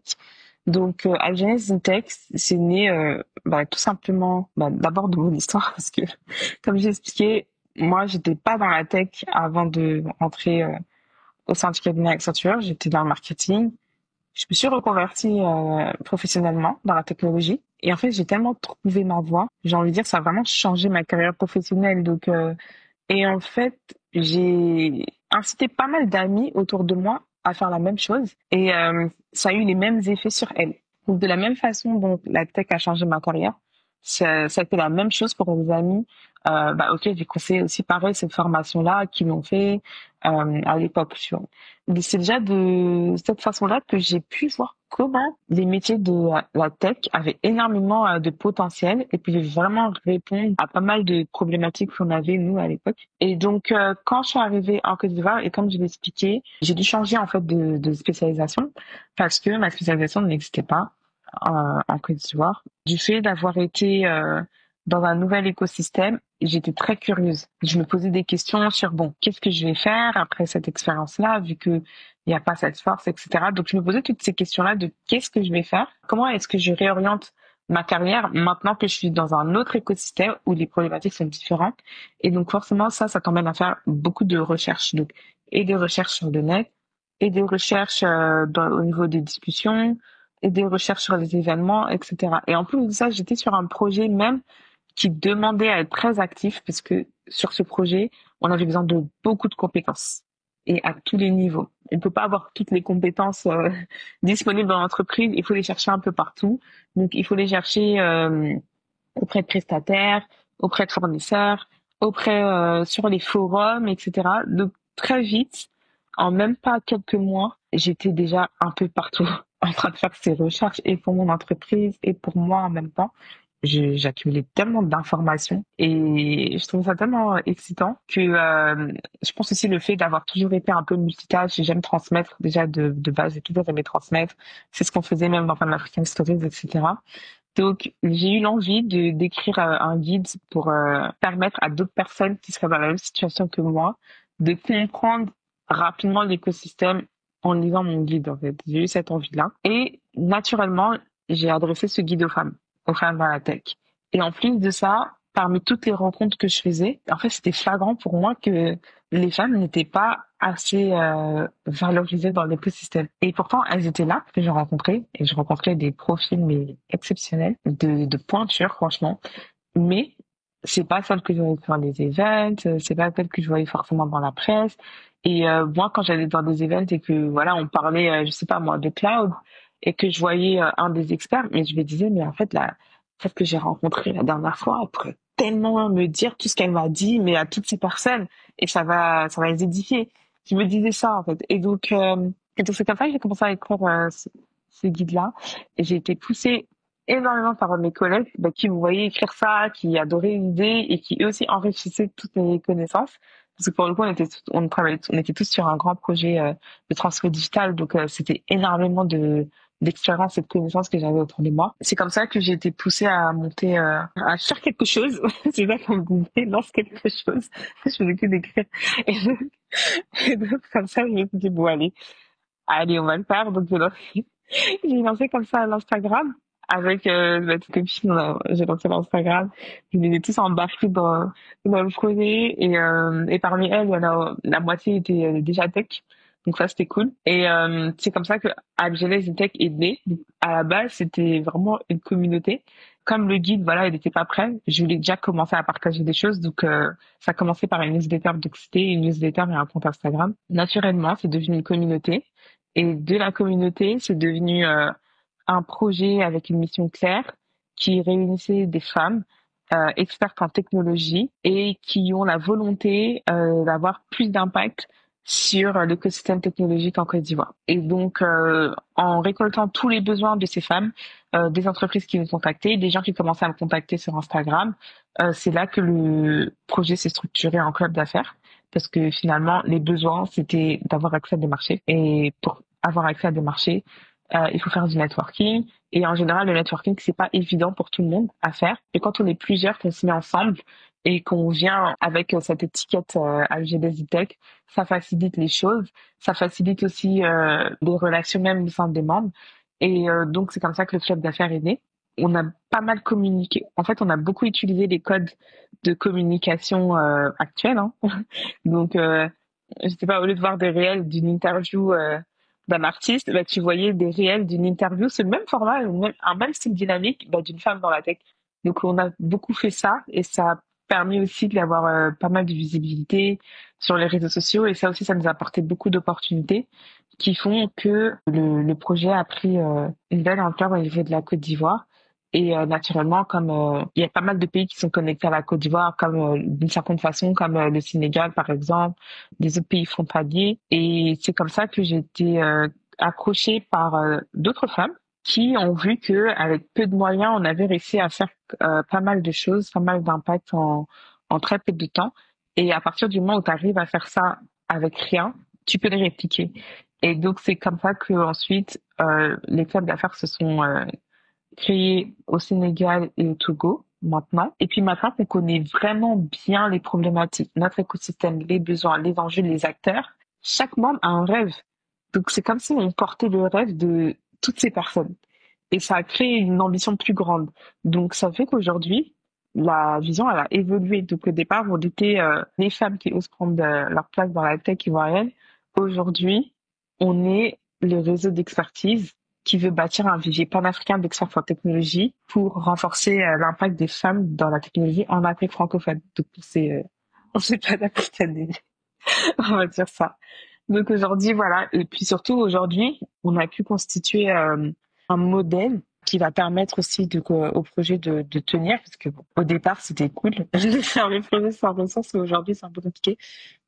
Donc, Algenesis Tech, c'est né tout simplement d'abord de mon histoire parce que, comme j'ai expliqué, moi, j'étais pas dans la tech avant de rentrer au sein du cabinet Accenture. J'étais dans le marketing. Je me suis reconvertie professionnellement dans la technologie. Et en fait, j'ai tellement trouvé ma voie. J'ai envie de dire, ça a vraiment changé ma carrière professionnelle. Donc, et en fait, j'ai incité pas mal d'amis autour de moi à faire la même chose. Et ça a eu les mêmes effets sur elles. Donc, de la même façon dont la tech a changé ma carrière, ça a été la même chose pour mes amis. Ok, j'ai conseillé aussi pareil cette formation-là qu'ils m'ont fait à l'époque. Tu vois. Mais c'est déjà de cette façon-là que j'ai pu voir comment les métiers de la tech avaient énormément de potentiel et pouvaient vraiment répondre à pas mal de problématiques qu'on avait nous à l'époque. Et donc quand je suis arrivée en Côte d'Ivoire et comme je l'ai expliqué, j'ai dû changer en fait de spécialisation parce que ma spécialisation n'existait pas en Côte d'Ivoire. Du fait d'avoir été dans un nouvel écosystème, j'étais très curieuse. Je me posais des questions sur, bon, qu'est-ce que je vais faire après cette expérience-là, vu que il n'y a pas cette force, etc. Donc, je me posais toutes ces questions-là de qu'est-ce que je vais faire? Comment est-ce que je réoriente ma carrière maintenant que je suis dans un autre écosystème où les problématiques sont différentes? Et donc, forcément, ça t'emmène à faire beaucoup de recherches. Donc, et des recherches sur le net, et des recherches au niveau des discussions, et des recherches sur les événements, etc. Et en plus de ça, j'étais sur un projet même qui demandait à être très actif parce que sur ce projet, on avait besoin de beaucoup de compétences et à tous les niveaux. On ne peut pas avoir toutes les compétences disponibles dans l'entreprise, il faut les chercher un peu partout. Donc, il faut les chercher auprès de prestataires, auprès de fournisseurs, auprès sur les forums, etc. Donc, très vite, en même pas quelques mois, j'étais déjà un peu partout en train de faire ces recherches et pour mon entreprise et pour moi en même temps j'accumulais tellement d'informations et je trouve ça tellement excitant que je pense aussi le fait d'avoir toujours été un peu multitâche, j'aime transmettre déjà de base, j'ai toujours aimé transmettre. C'est ce qu'on faisait même dans Pan African Stories, etc. Donc j'ai eu l'envie de d'écrire un guide pour permettre à d'autres personnes qui seraient dans la même situation que moi de comprendre rapidement l'écosystème en lisant mon guide en fait. J'ai eu cette envie-là et naturellement j'ai adressé ce guide aux femmes dans la tech. Et en plus de ça, parmi toutes les rencontres que je faisais, en fait, c'était flagrant pour moi que les femmes n'étaient pas assez valorisées dans l'écosystème. Et pourtant, elles étaient là que je rencontrais, et je rencontrais des profils mais exceptionnels, de pointure, franchement. Mais c'est pas celle que je voyais dans les events, c'est pas celle que je voyais forcément dans la presse. Et moi, quand j'allais dans des events et que voilà, on parlait, je sais pas moi, de cloud, et que je voyais un des experts, mais je me disais, mais en fait, celle que j'ai rencontrée la dernière fois, elle pourrait tellement me dire tout ce qu'elle m'a dit, mais à toutes ces personnes, et ça va les édifier. Je me disais ça, en fait. Et donc c'est comme ça que j'ai commencé à écrire ce guide-là. Et j'ai été poussée énormément par mes collègues qui me voyaient écrire ça, qui adoraient l'idée et qui eux aussi enrichissaient toutes mes connaissances. Parce que pour le coup, on était tous sur un grand projet de transfert digital, donc c'était énormément d'expérience et de connaissances que j'avais autour de moi. C'est comme ça que j'ai été poussée à monter, à faire quelque chose. C'est ça qu'on me disait, lance quelque chose. Je faisais que d'écrire. Et donc, comme ça, je me suis dit, bon, allez, on va le faire. Donc, j'ai lancé comme ça l'Instagram avec ma petite copine. J'ai lancé l'Instagram. Ils étaient tous embarqués dans le projet et parmi elles, il y en a la moitié était déjà tech. Donc ça, c'était cool. Et c'est comme ça que Algeles Tech est né. Donc, à la base, c'était vraiment une communauté. Comme le guide, voilà, il n'était pas prêt. Je voulais déjà commencer à partager des choses. Donc, ça a commencé par une newsletter d'Oxité, une newsletter et un compte Instagram. Naturellement, c'est devenu une communauté. Et de la communauté, c'est devenu un projet avec une mission claire qui réunissait des femmes expertes en technologie et qui ont la volonté d'avoir plus d'impact sur l'écosystème technologique en Côte d'Ivoire. Et donc, en récoltant tous les besoins de ces femmes, des entreprises qui nous contactaient, des gens qui commençaient à me contacter sur Instagram, c'est là que le projet s'est structuré en club d'affaires. Parce que finalement, les besoins, c'était d'avoir accès à des marchés. Et pour avoir accès à des marchés, il faut faire du networking. Et en général, le networking, c'est pas évident pour tout le monde à faire. Et quand on est plusieurs, qu'on se met ensemble et qu'on vient avec cette étiquette LGBTI Tech, ça facilite les choses. Ça facilite aussi les relations même au sein des membres. Et donc, c'est comme ça que le club d'affaires est né. On a pas mal communiqué. En fait, on a beaucoup utilisé les codes de communication actuels. Hein. Donc, je sais pas, au lieu de voir des réels d'une interview d'un artiste, bah, tu voyais des réels d'une interview. C'est le même format, un même style dynamique bah, d'une femme dans la tech. Donc, on a beaucoup fait ça et ça a permis aussi d'avoir pas mal de visibilité sur les réseaux sociaux. Et ça aussi, ça nous a apporté beaucoup d'opportunités qui font que le projet a pris une belle ampleur au niveau de la Côte d'Ivoire. Et naturellement, comme il y a pas mal de pays qui sont connectés à la Côte d'Ivoire, comme d'une certaine façon, comme le Sénégal par exemple, des autres pays frontaliers. Et c'est comme ça que j'ai été accrochée par d'autres femmes qui ont vu que avec peu de moyens, on avait réussi à faire pas mal de choses, pas mal d'impact en très peu de temps. Et à partir du moment où tu arrives à faire ça avec rien, tu peux les répliquer. Et donc c'est comme ça que ensuite les clubs d'affaires se sont créés au Sénégal et au Togo maintenant. Et puis maintenant qu'on connaît vraiment bien les problématiques, notre écosystème, les besoins, les enjeux, les acteurs, chaque membre a un rêve. Donc c'est comme si on portait le rêve de toutes ces personnes. Et ça a créé une ambition plus grande. Donc ça fait qu'aujourd'hui, la vision, elle a évolué. Donc au départ, on était les femmes qui osent prendre leur place dans la tech ivoirienne. Aujourd'hui, on est le réseau d'expertise qui veut bâtir un vivier panafricain d'experts en technologie pour renforcer l'impact des femmes dans la technologie en Afrique francophone. Donc on s'est pas d'Africaine, on va dire ça. Donc aujourd'hui, voilà. Et puis surtout aujourd'hui, on a pu constituer un modèle qui va permettre aussi au projet de tenir, parce que bon, au départ c'était cool de faire les projets sans ressources, mais aujourd'hui c'est un peu compliqué.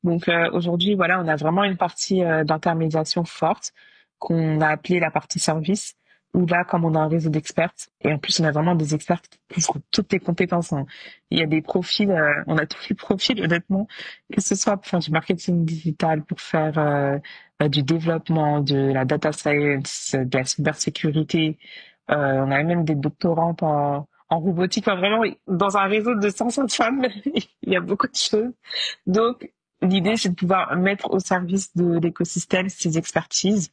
Donc aujourd'hui, voilà, on a vraiment une partie d'intermédiation forte qu'on a appelée la partie service, où là, comme on a un réseau d'experts, et en plus on a vraiment des experts qui couvrent toutes les compétences. Hein. Il y a des profils, on a tous les profils honnêtement, que ce soit pour faire du marketing digital, pour faire du développement, de la data science, de la cybersécurité. On a même des doctorantes en robotique. Enfin, vraiment, dans un réseau de 500 femmes, il y a beaucoup de choses. Donc, l'idée, c'est de pouvoir mettre au service de l'écosystème ces expertises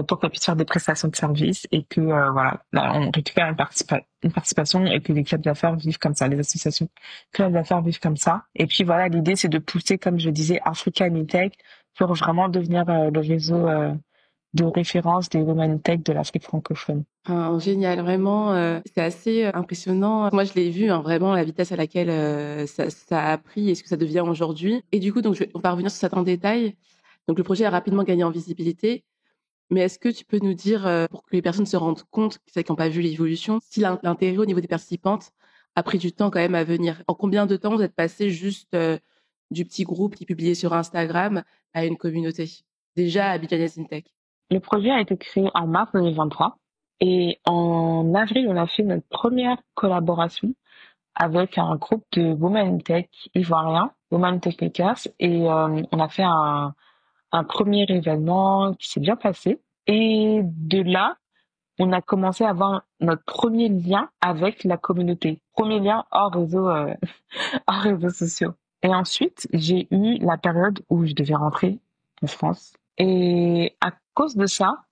pour qu'on puisse faire des prestations de services et que voilà, là, on récupère une participation et que les clubs d'affaires vivent comme ça, les associations clubs d'affaires vivent comme ça. Et puis voilà, l'idée, c'est de pousser, comme je disais, Africa Tech pour vraiment devenir le réseau de référence des women tech de l'Afrique francophone. Génial, vraiment, c'est assez impressionnant. Moi, je l'ai vu, hein, vraiment, la vitesse à laquelle ça a pris et ce que ça devient aujourd'hui. Et du coup, donc, on va revenir sur certains détails. Donc, le projet a rapidement gagné en visibilité. Mais est-ce que tu peux nous dire, pour que les personnes se rendent compte, celles qui n'ont pas vu l'évolution, si l'intérêt au niveau des participantes a pris du temps quand même à venir? En combien de temps vous êtes passé juste du petit groupe qui publiait sur Instagram à une communauté, déjà à Abidjan Tech? Le projet a été créé en mars 2023 et en avril, on a fait notre première collaboration avec un groupe de Women Tech ivoiriens, Women Tech Makers, et on a fait un premier événement qui s'est bien passé. Et de là, on a commencé à avoir notre premier lien avec la communauté. Premier lien hors réseau, hors réseaux sociaux. Et ensuite, j'ai eu la période où je devais rentrer en France. Et à cause de ça,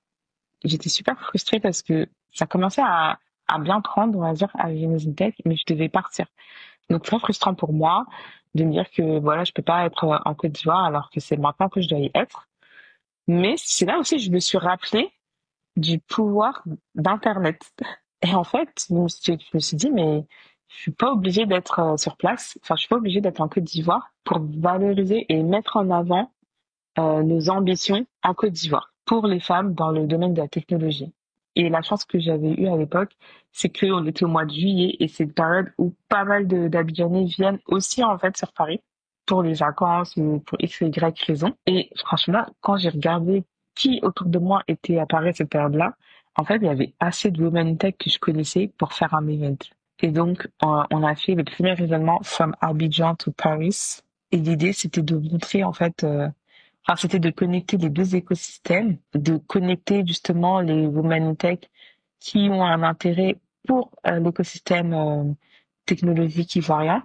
j'étais super frustrée parce que ça commençait à bien prendre, on va dire, à Genesis Tech, mais je devais partir. Donc, très frustrant pour moi de me dire que voilà, je peux pas être en Côte d'Ivoire alors que c'est maintenant que je dois y être. Mais c'est là aussi que je me suis rappelé du pouvoir d'Internet. Et en fait, je me suis dit, mais je suis pas obligée d'être sur place. Enfin, je suis pas obligée d'être en Côte d'Ivoire pour valoriser et mettre en avant nos ambitions en Côte d'Ivoire pour les femmes dans le domaine de la technologie. Et la chance que j'avais eue à l'époque, c'est qu'on était au mois de juillet et c'est une période où pas mal d'Abidjanais viennent aussi en fait sur Paris pour les vacances ou pour X ou Y raison. Et franchement, quand j'ai regardé qui autour de moi était à Paris à cette période-là, en fait, il y avait assez de women tech que je connaissais pour faire un event. Et donc, on a fait le premier événement From Abidjan to Paris. Et l'idée, c'était de montrer en fait enfin, c'était de connecter les deux écosystèmes, de connecter justement les women tech qui ont un intérêt pour l'écosystème technologique ivoirien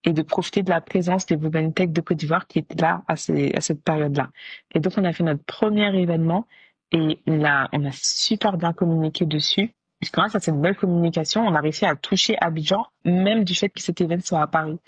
et de profiter de la présence des women tech de Côte d'Ivoire qui étaient là à cette période-là. Et donc, on a fait notre premier événement Et on a super bien communiqué dessus. Et grâce à cette belle communication, on a réussi à toucher Abidjan, même du fait que cet événement soit à Paris.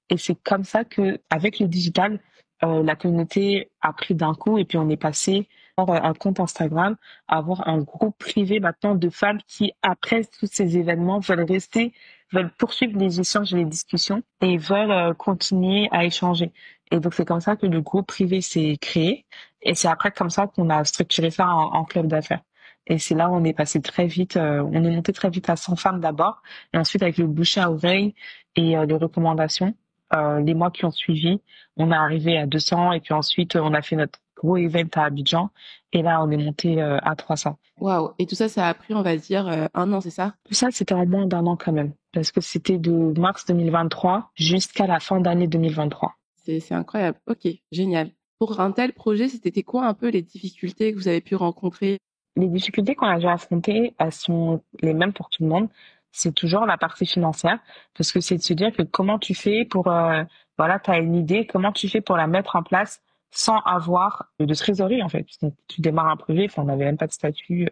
Et c'est comme ça que, avec le digital, la communauté a pris d'un coup et puis on est passé d'avoir un compte Instagram à avoir un groupe privé maintenant de femmes qui, après tous ces événements, veulent poursuivre les échanges et les discussions et veulent continuer à échanger. Et donc c'est comme ça que le groupe privé s'est créé et c'est après comme ça qu'on a structuré ça en club d'affaires. Et c'est là où on est passé très vite, on est monté très vite à 100 femmes d'abord, et ensuite avec le bouche à oreille et les recommandations, les mois qui ont suivi, on est arrivé à 200 et puis ensuite on a fait notre gros event à Abidjan et là on est monté à 300. Waouh. Et tout ça, ça a pris, on va dire, 1 an, c'est ça? Tout ça, c'était en moins d'un an quand même, parce que c'était de mars 2023 jusqu'à la fin d'année 2023. C'est incroyable. Ok, génial. Pour un tel projet, c'était quoi un peu les difficultés que vous avez pu rencontrer? Les difficultés qu'on a dû affronter, elles sont les mêmes pour tout le monde. C'est toujours la partie financière, parce que c'est de se dire que comment tu fais pour, voilà, tu as une idée, comment tu fais pour la mettre en place sans avoir de trésorerie en fait. Donc, tu démarres un projet, enfin, on n'avait même pas de statut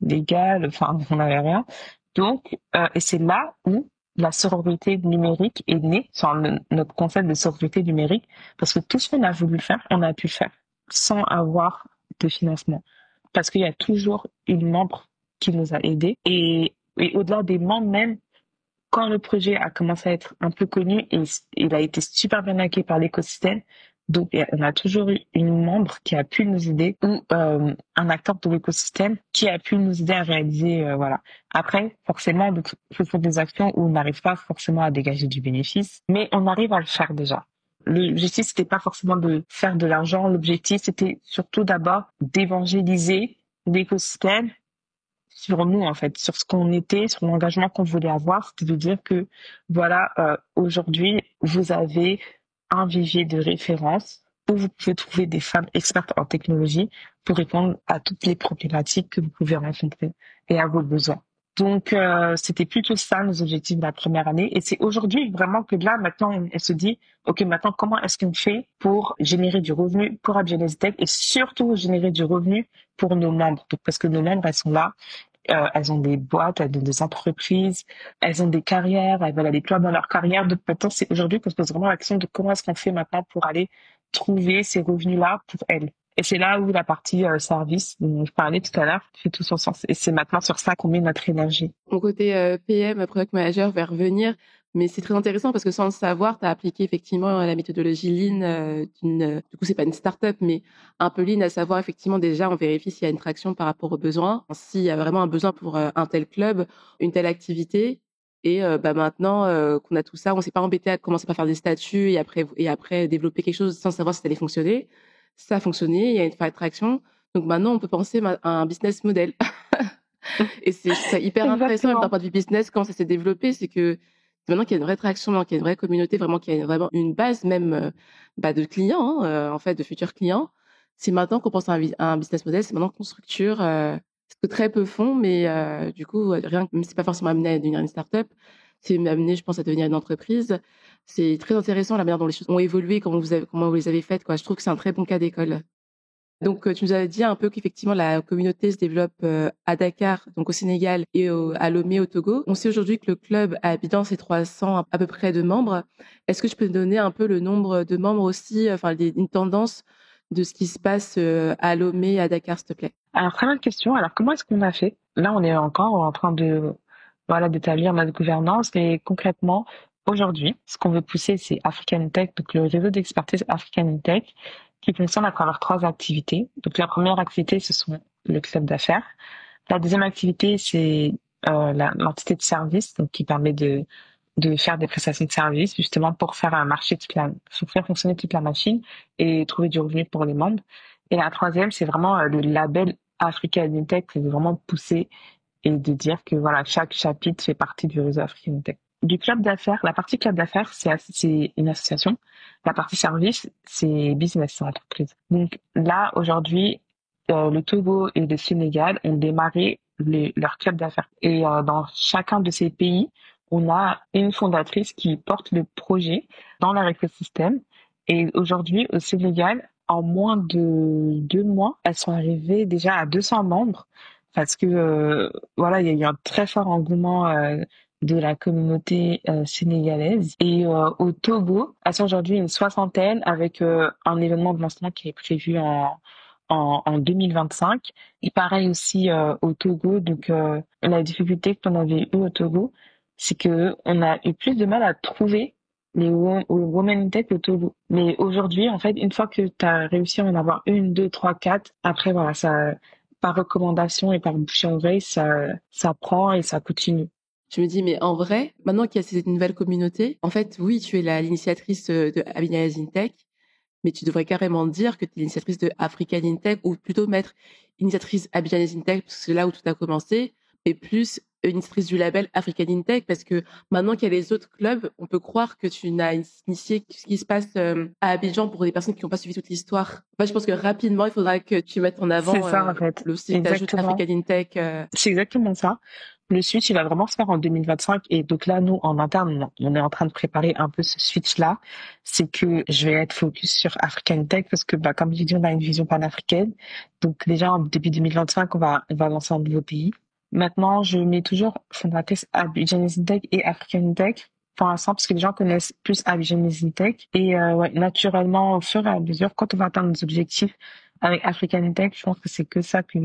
légal, enfin, on n'avait rien. Donc, et c'est là où la sororité numérique est née, sur notre concept de sororité numérique, parce que tout ce qu'on a voulu faire, on a pu le faire sans avoir de financement parce qu'il y a toujours une membre qui nous a aidés. Et au-delà des membres même, quand le projet a commencé à être un peu connu et il a été super bien accueilli par l'écosystème, donc on a toujours eu une membre qui a pu nous aider ou un acteur de l'écosystème qui a pu nous aider à réaliser, voilà. Après, forcément, ce sont des actions où on n'arrive pas forcément à dégager du bénéfice, mais on arrive à le faire déjà. L'objectif, c'était pas forcément de faire de l'argent. L'objectif, c'était surtout d'abord d'évangéliser l'écosystème sur nous, en fait, sur ce qu'on était, sur l'engagement qu'on voulait avoir. C'était de dire que, voilà, aujourd'hui, vous avez un vivier de référence où vous pouvez trouver des femmes expertes en technologie pour répondre à toutes les problématiques que vous pouvez rencontrer et à vos besoins. Donc, c'était plutôt ça nos objectifs de la première année. Et c'est aujourd'hui vraiment que là, maintenant, on se dit, OK, maintenant, comment est-ce qu'on fait pour générer du revenu pour Abiones Tech et surtout générer du revenu pour nos membres. Donc, parce que nos membres, elles sont là, elles ont des boîtes, elles ont des entreprises, elles ont des carrières, elles veulent aller plus loin dans leur carrière. Donc, maintenant, c'est aujourd'hui qu'on se pose vraiment la question de comment est-ce qu'on fait maintenant pour aller trouver ces revenus-là pour elles. Et c'est là où la partie service dont je parlais tout à l'heure fait tout son sens. Et c'est maintenant sur ça qu'on met notre énergie. Mon côté PM, Product Manager, va revenir, mais c'est très intéressant parce que sans le savoir, tu as appliqué effectivement la méthodologie Lean du coup, c'est pas une start-up, mais un peu Lean, à savoir effectivement déjà, on vérifie s'il y a une traction par rapport aux besoins, s'il y a vraiment un besoin pour un tel club, une telle activité. Et maintenant qu'on a tout ça, on s'est pas embêté à commencer par faire des statuts et après développer quelque chose sans savoir si ça allait fonctionner. Ça a fonctionné, il y a une phase de traction. Donc maintenant, on peut penser à un business model. Et c'est hyper intéressant, même d'un point de vue business, quand ça s'est développé, c'est que maintenant qu'il y a une vraie traction, maintenant qu'il y a une vraie communauté, vraiment qu'il y a vraiment une base même de clients, en fait, de futurs clients, c'est maintenant qu'on pense à un business model, c'est maintenant qu'on structure ce que très peu font, mais du coup, rien, même si c'est pas forcément amené à devenir une start-up, c'est amené, je pense, à devenir une entreprise. C'est très intéressant la manière dont les choses ont évolué, comment vous les avez faites, quoi. Je trouve que c'est un très bon cas d'école. Donc, tu nous avais dit un peu qu'effectivement, la communauté se développe à Dakar, donc au Sénégal, et à Lomé, au Togo. On sait aujourd'hui que le club à Abidjan, c'est 300 à peu près de membres. Est-ce que je peux donner un peu le nombre de membres aussi, enfin, une tendance de ce qui se passe à Lomé et à Dakar, s'il te plaît? Alors, très bonne question. Alors, comment est-ce qu'on a fait? Là, on est encore en train de, voilà, d'établir notre gouvernance, mais concrètement, aujourd'hui, ce qu'on veut pousser, c'est African Tech, donc le réseau d'expertise African Tech, qui fonctionne à travers 3 activités. Donc, la première activité, ce sont le club d'affaires. La deuxième activité, c'est l'entité de service, donc qui permet de faire des prestations de services, justement pour faire pour faire fonctionner toute la machine et trouver du revenu pour les membres. Et la troisième, c'est vraiment le label African Tech, c'est de vraiment pousser et de dire que voilà, chaque chapitre fait partie du réseau African Tech. Du club d'affaires, la partie club d'affaires, c'est une association. La partie service, c'est business, c'est entreprise. Donc là, aujourd'hui, le Togo et le Sénégal ont démarré leur club d'affaires. Et dans chacun de ces pays, on a une fondatrice qui porte le projet dans leur écosystème. Et aujourd'hui, au Sénégal, En moins de 2 mois, elles sont arrivées déjà à 200 membres parce que voilà, il y a eu un très fort engouement de la communauté sénégalaise. Et au Togo, elles sont aujourd'hui une soixantaine avec un événement de lancement qui est prévu en 2025. Et pareil aussi au Togo. Donc la difficulté qu'on avait eue au Togo, c'est que on a eu plus de mal à trouver Women Tech au Togo. Mais aujourd'hui, en fait, une fois que tu as réussi à en avoir une, deux, trois, quatre, après, voilà, ça, par recommandation et par bouche à oreille, ça prend et ça continue. Je me dis, mais en vrai, maintenant qu'il y a cette nouvelle communauté, en fait, oui, tu es l'initiatrice de Abina's Tech, mais tu devrais carrément dire que tu es l'initiatrice de African Tech, ou plutôt mettre initiatrice Abina's Tech, parce que c'est là où tout a commencé, mais plus initiatrice du label African Tech, parce que maintenant qu'il y a les autres clubs, on peut croire que tu n'as initié ce qui se passe à Abidjan pour des personnes qui n'ont pas suivi toute l'histoire. Moi, je pense que rapidement, il faudra que tu mettes en C'est avant ça, en fait. le site ajoute Exactement. African Tech. C'est exactement ça. Le switch, il va vraiment se faire en 2025. Et donc là, nous, en interne, on est en train de préparer un peu ce switch-là. C'est que je vais être focus sur African Tech parce que, bah, comme j'ai dit, on a une vision panafricaine. Donc déjà, en début 2025, on va lancer un nouveau pays. Maintenant, je mets toujours fondatrice Abidjan Tech et African Tech pour l'instant parce que les gens connaissent plus Abidjan Tech. Et ouais, naturellement, au fur et à mesure, quand on va atteindre nos objectifs avec African Tech, je pense que c'est que ça que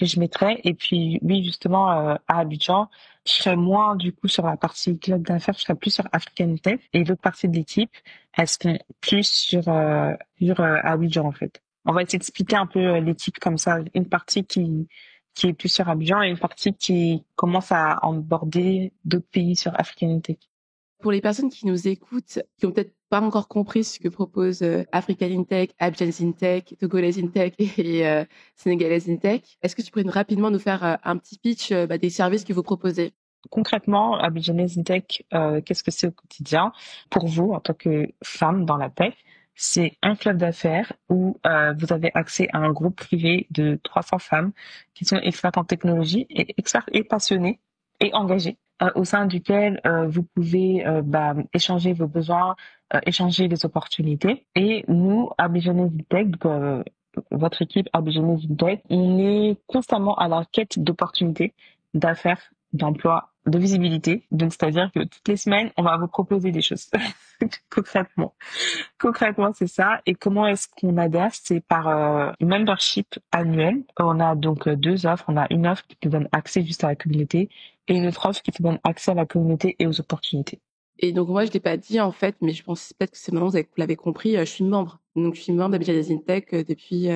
je mettrais. Et puis, oui, justement, à Abidjan, je serais moins, du coup, sur la partie club d'affaires, je serais plus sur African Tech. Et l'autre partie de l'équipe, elles seront plus sur Abidjan, en fait. On va s'expliquer un peu l'équipe comme ça. Une partie qui est plus sur Abidjan et une partie qui commence à aborder d'autres pays sur African Tech. Pour les personnes qui nous écoutent, qui ont peut-être pas encore compris ce que propose African Tech, Abidjan Tech, Togolese Tech et Sénégalese Tech, est-ce que tu pourrais rapidement nous faire un petit pitch des services que vous proposez? Concrètement, Abidjan Tech, qu'est-ce que c'est au quotidien pour vous en tant que femme dans la tech? C'est un club d'affaires où vous avez accès à un groupe privé de 300 femmes qui sont expertes en technologie et expertes et passionnées et engagées, au sein duquel vous pouvez échanger vos besoins, échanger les opportunités. Et nous, Abidjan Tech, donc, votre équipe Abidjan Tech, on est constamment à la quête d'opportunités, d'affaires, d'emploi, de visibilité. Donc, c'est-à-dire que toutes les semaines, on va vous proposer des choses. Concrètement. Concrètement, c'est ça. Et comment est-ce qu'on adhère? C'est par une membership annuelle. On a donc deux offres. On a une offre qui te donne accès juste à la communauté et une autre offre qui te donne accès à la communauté et aux opportunités. Et donc moi, je l'ai pas dit en fait, mais je pense peut-être que c'est maintenant que vous l'avez compris, je suis membre. Donc je suis membre d'Abidjan Tech depuis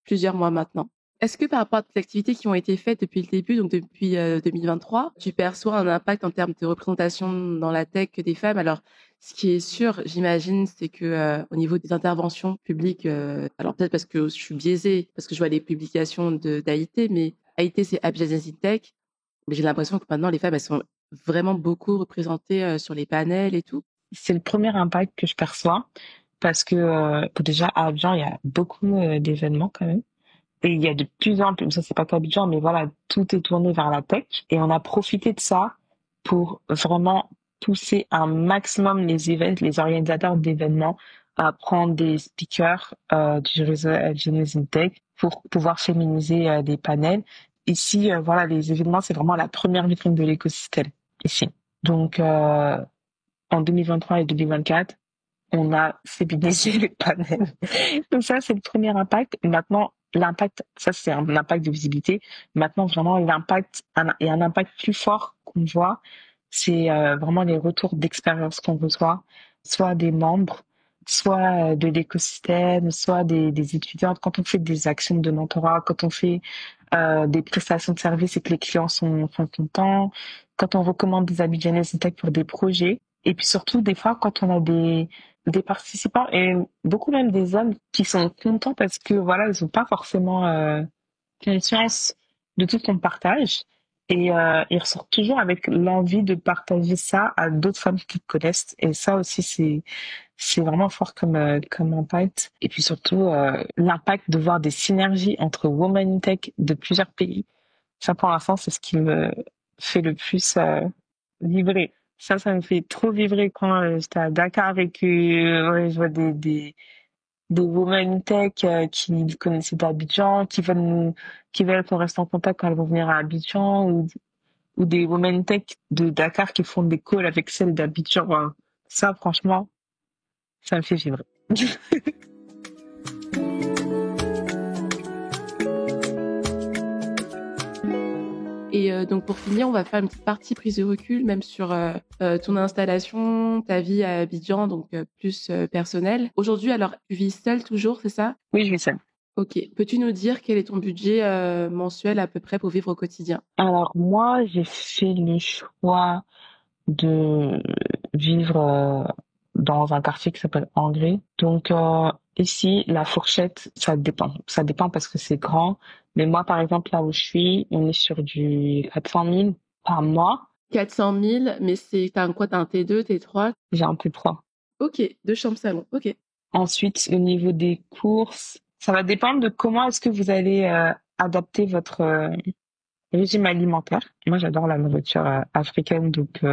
plusieurs mois maintenant. Est-ce que par rapport à toutes les activités qui ont été faites depuis le début, donc depuis 2023, tu perçois un impact en termes de représentation dans la tech des femmes? Alors, ce qui est sûr, j'imagine, c'est que au niveau des interventions publiques, alors peut-être parce que je suis biaisée, parce que je vois les publications d'AIT, mais AIT c'est Abidjan Tech, mais j'ai l'impression que maintenant les femmes elles sont vraiment beaucoup représentées sur les panels et tout. C'est le premier impact que je perçois parce que déjà à Abidjan, il y a beaucoup d'événements quand même. Et il y a de plus en plus, ça c'est pas qu'Abidjan, mais voilà, tout est tourné vers la tech. Et on a profité de ça pour vraiment pousser un maximum les organisateurs d'événements à prendre des speakers du réseau Genesis Tech pour pouvoir féminiser des panels. Ici, voilà, les événements, c'est vraiment la première vitrine de l'écosystème ici. Donc, en 2023 et 2024, on a féminisé les panels. Donc ça, c'est le premier impact. Maintenant, l'impact, ça c'est un impact de visibilité. Maintenant, vraiment, l'impact, et un impact plus fort qu'on voit, c'est vraiment les retours d'expérience qu'on reçoit, soit des membres, soit de l'écosystème, soit des étudiantes. Quand on fait des actions de mentorat, quand on fait des prestations de services et que les clients sont contents, quand on recommande des Abidjanaises Tech pour des projets, et puis surtout, des fois, quand on a des participants et beaucoup même des hommes qui sont contents parce que voilà, ils ont pas forcément conscience de tout ce qu'on partage et ils ressortent toujours avec l'envie de partager ça à d'autres femmes qu'ils connaissent et ça aussi c'est vraiment fort comme impact et puis surtout l'impact de voir des synergies entre Women in Tech de plusieurs pays. Ça pour l'instant c'est ce qui me fait le plus vibrer. Ça me fait trop vibrer quand j'étais à Dakar et que ouais, je vois des women tech qui nous connaissaient d'Abidjan, qui veulent qu'on reste en contact quand elles vont venir à Abidjan, ou des women tech de Dakar qui font des calls avec celles d'Abidjan. Ça, franchement, ça me fait vibrer. Et donc pour finir, on va faire une petite partie prise de recul, même sur ton installation, ta vie à Abidjan, donc plus personnelle. Aujourd'hui, alors, tu vis seule toujours, c'est ça? Oui, je vis seule. Ok. Peux-tu nous dire quel est ton budget mensuel à peu près pour vivre au quotidien? Alors moi, j'ai fait le choix de vivre dans un quartier qui s'appelle Angré. Donc ici, la fourchette, ça dépend. Ça dépend parce que c'est grand. Mais moi, par exemple, là où je suis, on est sur du 400 000 par mois. 400 000, mais t'as un T2, T3? J'ai un T3. Ok, 2 chambres salon, ok. Ensuite, au niveau des courses, ça va dépendre de comment est-ce que vous allez adapter votre régime alimentaire. Moi, j'adore la nourriture africaine, donc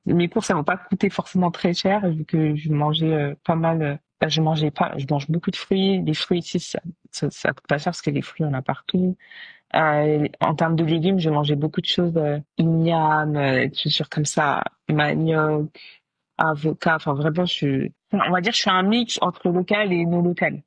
mes courses, ça vont pas coûter forcément très cher vu que je mangeais pas mal. Je mange beaucoup de fruits. Les fruits ici, ça coûte pas cher parce que les fruits, on a partout. En termes de légumes, je mangeais beaucoup de choses, ignames, des choses comme ça, manioc, avocat. Enfin, vraiment, on va dire, je suis un mix entre local et non local.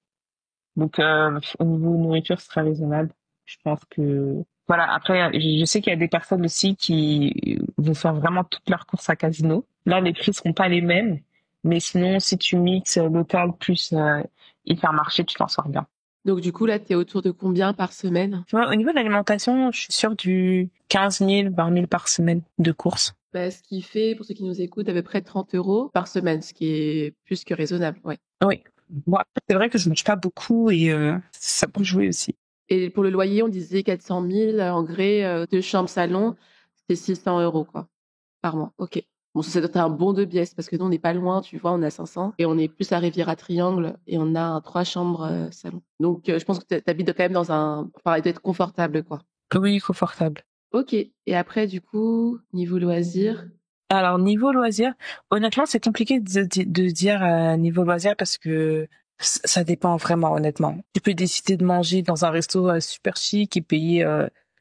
Donc, au niveau nourriture, c'est très raisonnable. Je pense que voilà. Après, je sais qu'il y a des personnes aussi qui vont faire vraiment toutes leurs courses à Casino. Là, les prix seront pas les mêmes, mais sinon, si tu mixes local plus hypermarché, tu t'en sors bien. Donc du coup, là, t'es autour de combien par semaine? Tu vois, au niveau de l'alimentation, je suis sûre du 15 000, 20 000 par semaine de courses. Bah, ce qui fait, pour ceux qui nous écoutent, à peu près 30 € par semaine, ce qui est plus que raisonnable, ouais. Oui. Bon, après, c'est vrai que je mange pas beaucoup et ça peut jouer aussi. Et pour le loyer, on disait 400 000 en gré, 2 chambres salon, c'est 600 € quoi, par mois. Ok. Bon, ça doit être un bon de pièces parce que nous, on n'est pas loin, tu vois, on a 500 et on est plus à Riviera Triangle et on a un 3 chambres salon. Donc, je pense que t'habites quand même enfin, il doit être confortable, quoi. Oui, confortable. Ok. Et après, du coup, niveau loisirs. Alors, niveau loisir, honnêtement, c'est compliqué de dire niveau loisir parce que ça dépend vraiment, honnêtement. Tu peux décider de manger dans un resto super chic et payer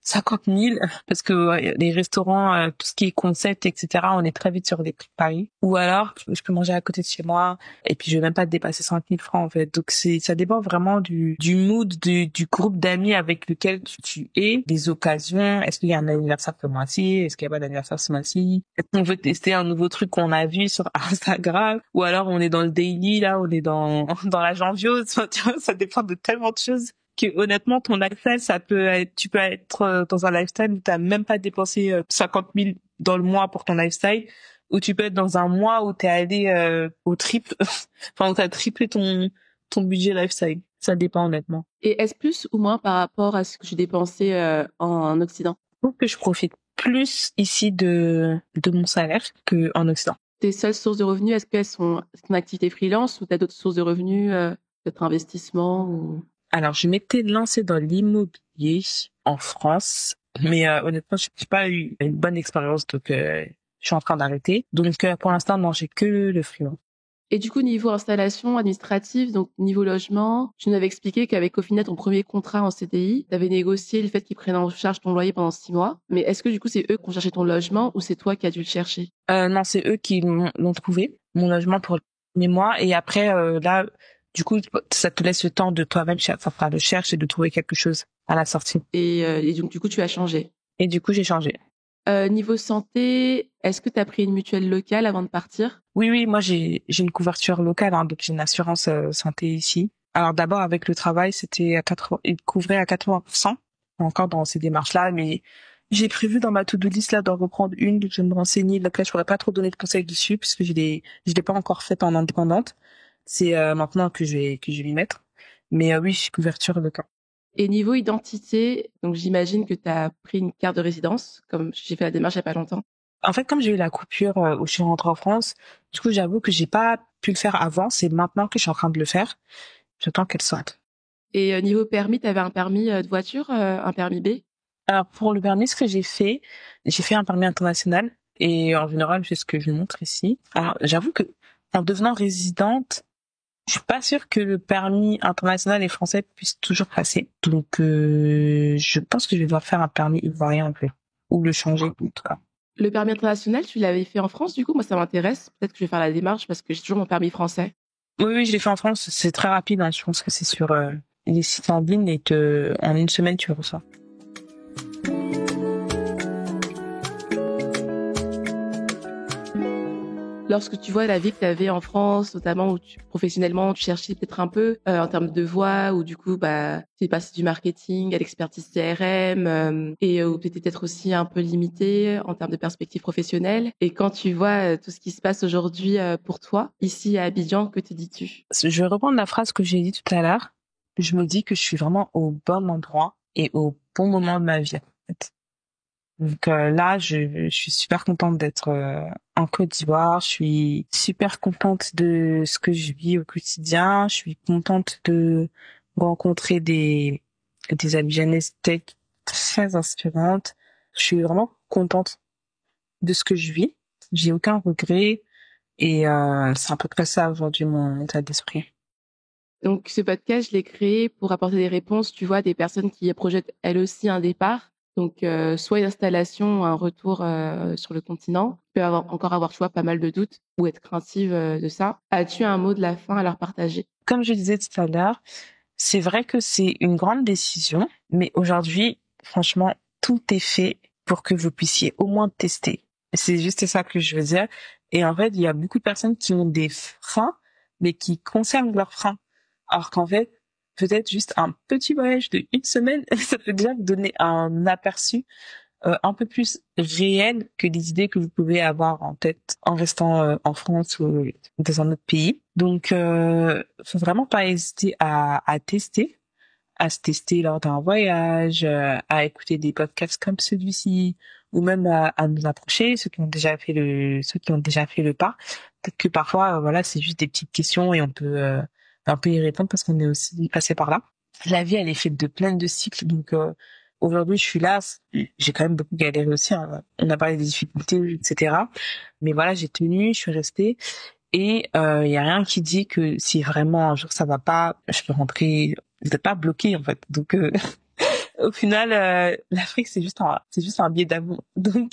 50 000 parce que les restaurants, tout ce qui est concept, etc., on est très vite sur des prix de Paris. Ou alors, je peux manger à côté de chez moi et puis je vais même pas dépasser 5 000 francs en fait. Donc ça dépend vraiment du mood du groupe d'amis avec lequel tu es, des occasions. Est-ce qu'il y a un anniversaire ce mois-ci? Est-ce qu'il y a pas d'anniversaire ce mois-ci? Est-ce qu'on veut tester un nouveau truc qu'on a vu sur Instagram? Ou alors on est dans le daily, là, on est dans la janviose. Enfin, tu vois, ça dépend de tellement de choses que honnêtement ton lifestyle tu peux être dans un lifestyle où t'as même pas dépensé 50 000 dans le mois pour ton lifestyle, ou tu peux être dans un mois où t'es allé au triple enfin où t'as triplé ton budget lifestyle. Ça dépend honnêtement. Et est-ce plus ou moins par rapport à ce que j'ai dépensé en Occident? Je trouve que je profite plus ici de mon salaire que en Occident. Tes seules sources de revenus, est-ce qu'elles sont ton activité freelance ou t'as d'autres sources de revenus, peut-être investissement ou... Alors, je m'étais lancée dans l'immobilier en France, mais honnêtement, j'ai pas eu une bonne expérience, donc je suis en train d'arrêter. Donc, pour l'instant, non, j'ai que le freelance. Et du coup, niveau installation administrative, donc niveau logement, tu nous avais expliqué qu'avec au final ton premier contrat en CDI, tu avais négocié le fait qu'ils prennent en charge ton loyer pendant 6 mois. Mais est-ce que du coup, c'est eux qui ont cherché ton logement ou c'est toi qui as dû le chercher? Non, c'est eux qui l'ont trouvé, mon logement pour le premier mois. Et après, là, du coup, ça te laisse le temps de toi-même faire le cherche et de trouver quelque chose à la sortie. Et donc, du coup, tu as changé. Et du coup, j'ai changé. Niveau santé, est-ce que tu as pris une mutuelle locale avant de partir? Oui, moi j'ai une couverture locale, hein, donc j'ai une assurance santé ici. Alors d'abord avec le travail, c'était à 80, il couvrait à 80%, encore dans ces démarches-là, mais j'ai prévu dans ma to-do list là d'en reprendre une, donc je vais me renseigner. Donc là, je pourrais pas trop donner de conseils dessus puisque je l'ai pas encore faite en indépendante. C'est maintenant que je vais m'y mettre. Mais oui, j'ai couverture locale. Et niveau identité, donc j'imagine que tu as pris une carte de résidence, comme j'ai fait la démarche il y a pas longtemps. En fait, comme j'ai eu la coupure où je suis rentrée en France, du coup, j'avoue que j'ai pas pu le faire avant. C'est maintenant que je suis en train de le faire. J'attends qu'elle sorte. Et niveau permis, tu avais un permis de voiture, un permis B? Alors, pour le permis, ce que j'ai fait un permis international. Et en général, c'est ce que je montre ici. Alors, j'avoue que en devenant résidente, Je suis pas sûre que le permis international et français puisse toujours passer. Donc, je pense que je vais devoir faire un permis ivoirien un peu. Ou le changer, en tout cas. Le permis international, tu l'avais fait en France, du coup? Moi, ça m'intéresse. Peut-être que je vais faire la démarche parce que j'ai toujours mon permis français. Oui, je l'ai fait en France. C'est très rapide, hein. Je pense que c'est sur les sites en ligne et en une semaine, tu le reçois. Lorsque tu vois la vie que tu avais en France, notamment où professionnellement, tu cherchais peut-être un peu en termes de voie, ou du coup, tu es passé du marketing à l'expertise CRM et où tu étais peut-être aussi un peu limité en termes de perspective professionnelle. Et quand tu vois tout ce qui se passe aujourd'hui pour toi, ici à Abidjan, que te dis-tu? Je vais reprendre la phrase que j'ai dit tout à l'heure. Je me dis que je suis vraiment au bon endroit et au bon moment de ma vie, en fait. Donc là, je suis super contente d'être en Côte d'Ivoire. Je suis super contente de ce que je vis au quotidien. Je suis contente de rencontrer des Abidjanaises tech très inspirantes. Je suis vraiment contente de ce que je vis. J'ai aucun regret et c'est à peu près ça aujourd'hui mon état d'esprit. Donc, ce podcast, je l'ai créé pour apporter des réponses, tu vois, des personnes qui projettent elles aussi un départ. Donc, soit une installation ou un retour sur le continent. Tu peux encore avoir, tu vois, pas mal de doutes ou être craintive de ça. As-tu un mot de la fin à leur partager? Comme je disais tout à l'heure, c'est vrai que c'est une grande décision, mais aujourd'hui, franchement, tout est fait pour que vous puissiez au moins tester. C'est juste ça que je veux dire. Et en fait, il y a beaucoup de personnes qui ont des freins, mais qui conservent leurs freins. Alors qu'en fait, peut-être juste un petit voyage de une semaine, ça peut déjà vous donner un aperçu un peu plus réel que les idées que vous pouvez avoir en tête en restant en France ou dans un autre pays. Donc, faut vraiment pas hésiter à tester, à se tester lors d'un voyage, à écouter des podcasts comme celui-ci, ou même à nous approcher, ceux qui ont déjà fait le pas. Peut-être que parfois, voilà, c'est juste des petites questions et on peut y répondre parce qu'on est aussi passé par là. La vie, elle est faite de plein de cycles, donc aujourd'hui, je suis là. J'ai quand même beaucoup galéré aussi, hein. On a parlé des difficultés, etc. Mais voilà, j'ai tenu, je suis restée. Et y a rien qui dit que si vraiment un jour ça va pas, je peux rentrer. Vous n'êtes pas bloqué en fait. Donc au final, l'Afrique c'est juste un billet d'avion. Donc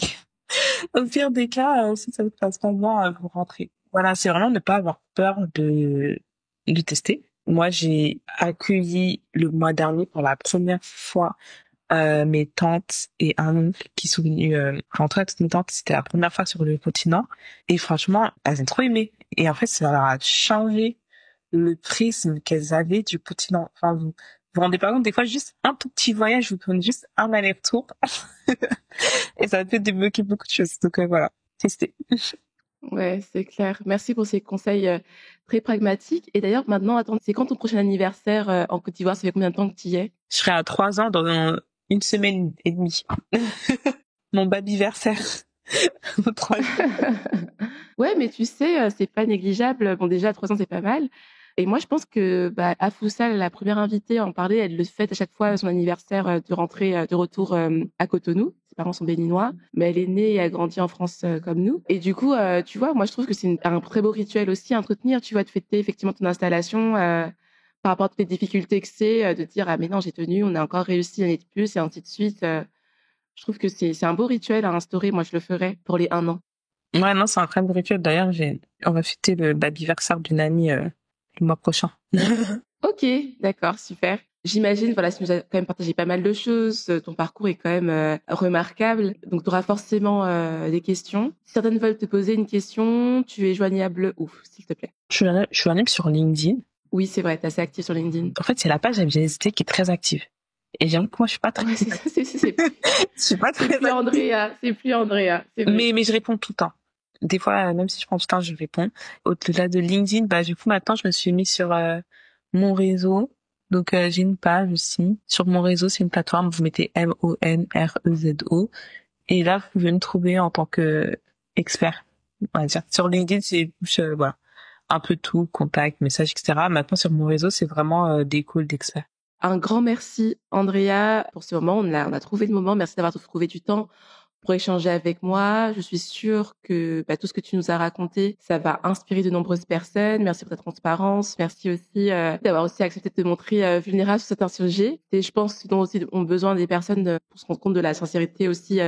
au pire des cas, si ça ne passe pas bien, vous rentrez. Voilà, c'est vraiment ne pas avoir peur de tester. Moi, j'ai accueilli le mois dernier pour la première fois mes tantes et un oncle qui sont venus rentrer. Toutes mes tantes, c'était la première fois sur le continent et franchement elles ont trop aimé et en fait ça leur a changé le prisme qu'elles avaient du continent. Enfin vous vous rendez pas compte, des fois juste un tout petit voyage vous prenez juste un aller-retour et ça peut débloquer beaucoup de choses. Donc voilà, testez. Ouais, c'est clair. Merci pour ces conseils très pragmatiques. Et d'ailleurs, maintenant, attends, c'est quand ton prochain anniversaire en Côte d'Ivoire? Ça fait combien de temps que tu y es? Je serai à 3 ans dans une semaine et demie. Mon babyversaire. Ouais, mais tu sais, c'est pas négligeable. Bon, déjà, 3 ans, c'est pas mal. Et moi, je pense que Afoussa, la première invitée à en parler, elle le fête à chaque fois à son anniversaire de rentrer de retour à Cotonou. Ses parents sont béninois, mais elle est née et a grandi en France comme nous. Et du coup, tu vois, moi, je trouve que c'est un très beau rituel aussi à entretenir, tu vois, de fêter effectivement ton installation par rapport à toutes les difficultés que c'est, de dire, ah mais non, j'ai tenu, on a encore réussi l'année de plus, et ainsi de suite. Je trouve que c'est un beau rituel à instaurer. Moi, je le ferais pour les 1 an. Ouais, non, c'est un très beau rituel. D'ailleurs, on va fêter le babyversaire d'une amie le mois prochain. Ok, d'accord, super. J'imagine, voilà, tu nous as quand même partagé pas mal de choses. Ton parcours est quand même remarquable. Donc, tu auras forcément des questions. Si certaines veulent te poser une question, tu es joignable où, s'il te plaît? Je suis joignable sur LinkedIn. Oui, c'est vrai, tu es assez active sur LinkedIn. En fait, c'est la page MGST qui est très active. Et j'avoue que moi, je suis pas très, Ouais, je suis pas c'est très plus Andrea, c'est plus Andrea, c'est vrai. mais je réponds tout le temps. Des fois, même si je prends du temps, je réponds. Au-delà de LinkedIn, du coup, maintenant, je me suis mis sur mon réseau. Donc, j'ai une page aussi. Sur mon réseau, c'est une plateforme. Vous mettez MONREZO. Et là, vous pouvez me trouver en tant que expert. On va dire. Sur LinkedIn, voilà, un peu tout, contact, messages, etc. Maintenant, sur mon réseau, c'est vraiment des calls d'experts. Un grand merci, Andrea, pour ce moment. On a trouvé le moment. Merci d'avoir trouvé du temps pour échanger avec moi. Je suis sûre que tout ce que tu nous as raconté, ça va inspirer de nombreuses personnes. Merci pour ta transparence. Merci aussi d'avoir aussi accepté de te montrer vulnérable sur certains sujets. Et je pense que dont aussi ont besoin des personnes pour se rendre compte de la sincérité aussi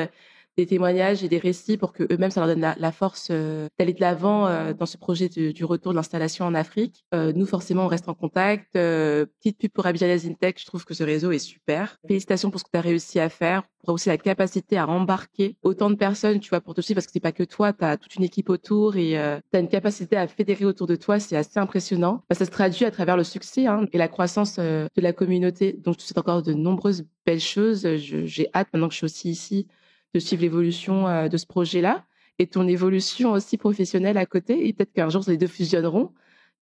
des témoignages et des récits pour que eux-mêmes, ça leur donne la force d'aller de l'avant dans ce projet du retour de l'installation en Afrique. Nous, forcément, on reste en contact. Petite pub pour Abidjan Tech, je trouve que ce réseau est super. Félicitations pour ce que tu as réussi à faire, pour aussi la capacité à embarquer autant de personnes, tu vois, pour te suivre, parce que c'est pas que toi, tu as toute une équipe autour et tu as une capacité à fédérer autour de toi, c'est assez impressionnant. Ça se traduit à travers le succès et la croissance de la communauté. Donc, je te souhaite encore de nombreuses belles choses. J'ai hâte, maintenant que je suis aussi ici, de suivre l'évolution de ce projet-là et ton évolution aussi professionnelle à côté. Et peut-être qu'un jour, les deux fusionneront.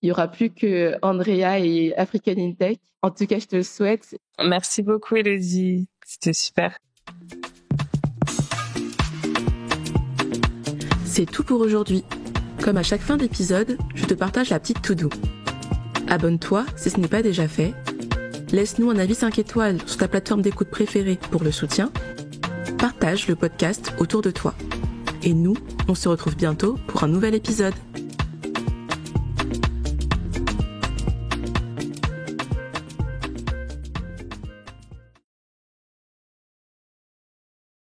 Il n'y aura plus que Andrea et African in Tech. En tout cas, je te le souhaite. Merci beaucoup, Elodie. C'était super. C'est tout pour aujourd'hui. Comme à chaque fin d'épisode, je te partage la petite to-do. Abonne-toi si ce n'est pas déjà fait. Laisse-nous un avis 5 étoiles sur ta plateforme d'écoute préférée pour le soutien. Partage le podcast autour de toi. Et nous, on se retrouve bientôt pour un nouvel épisode.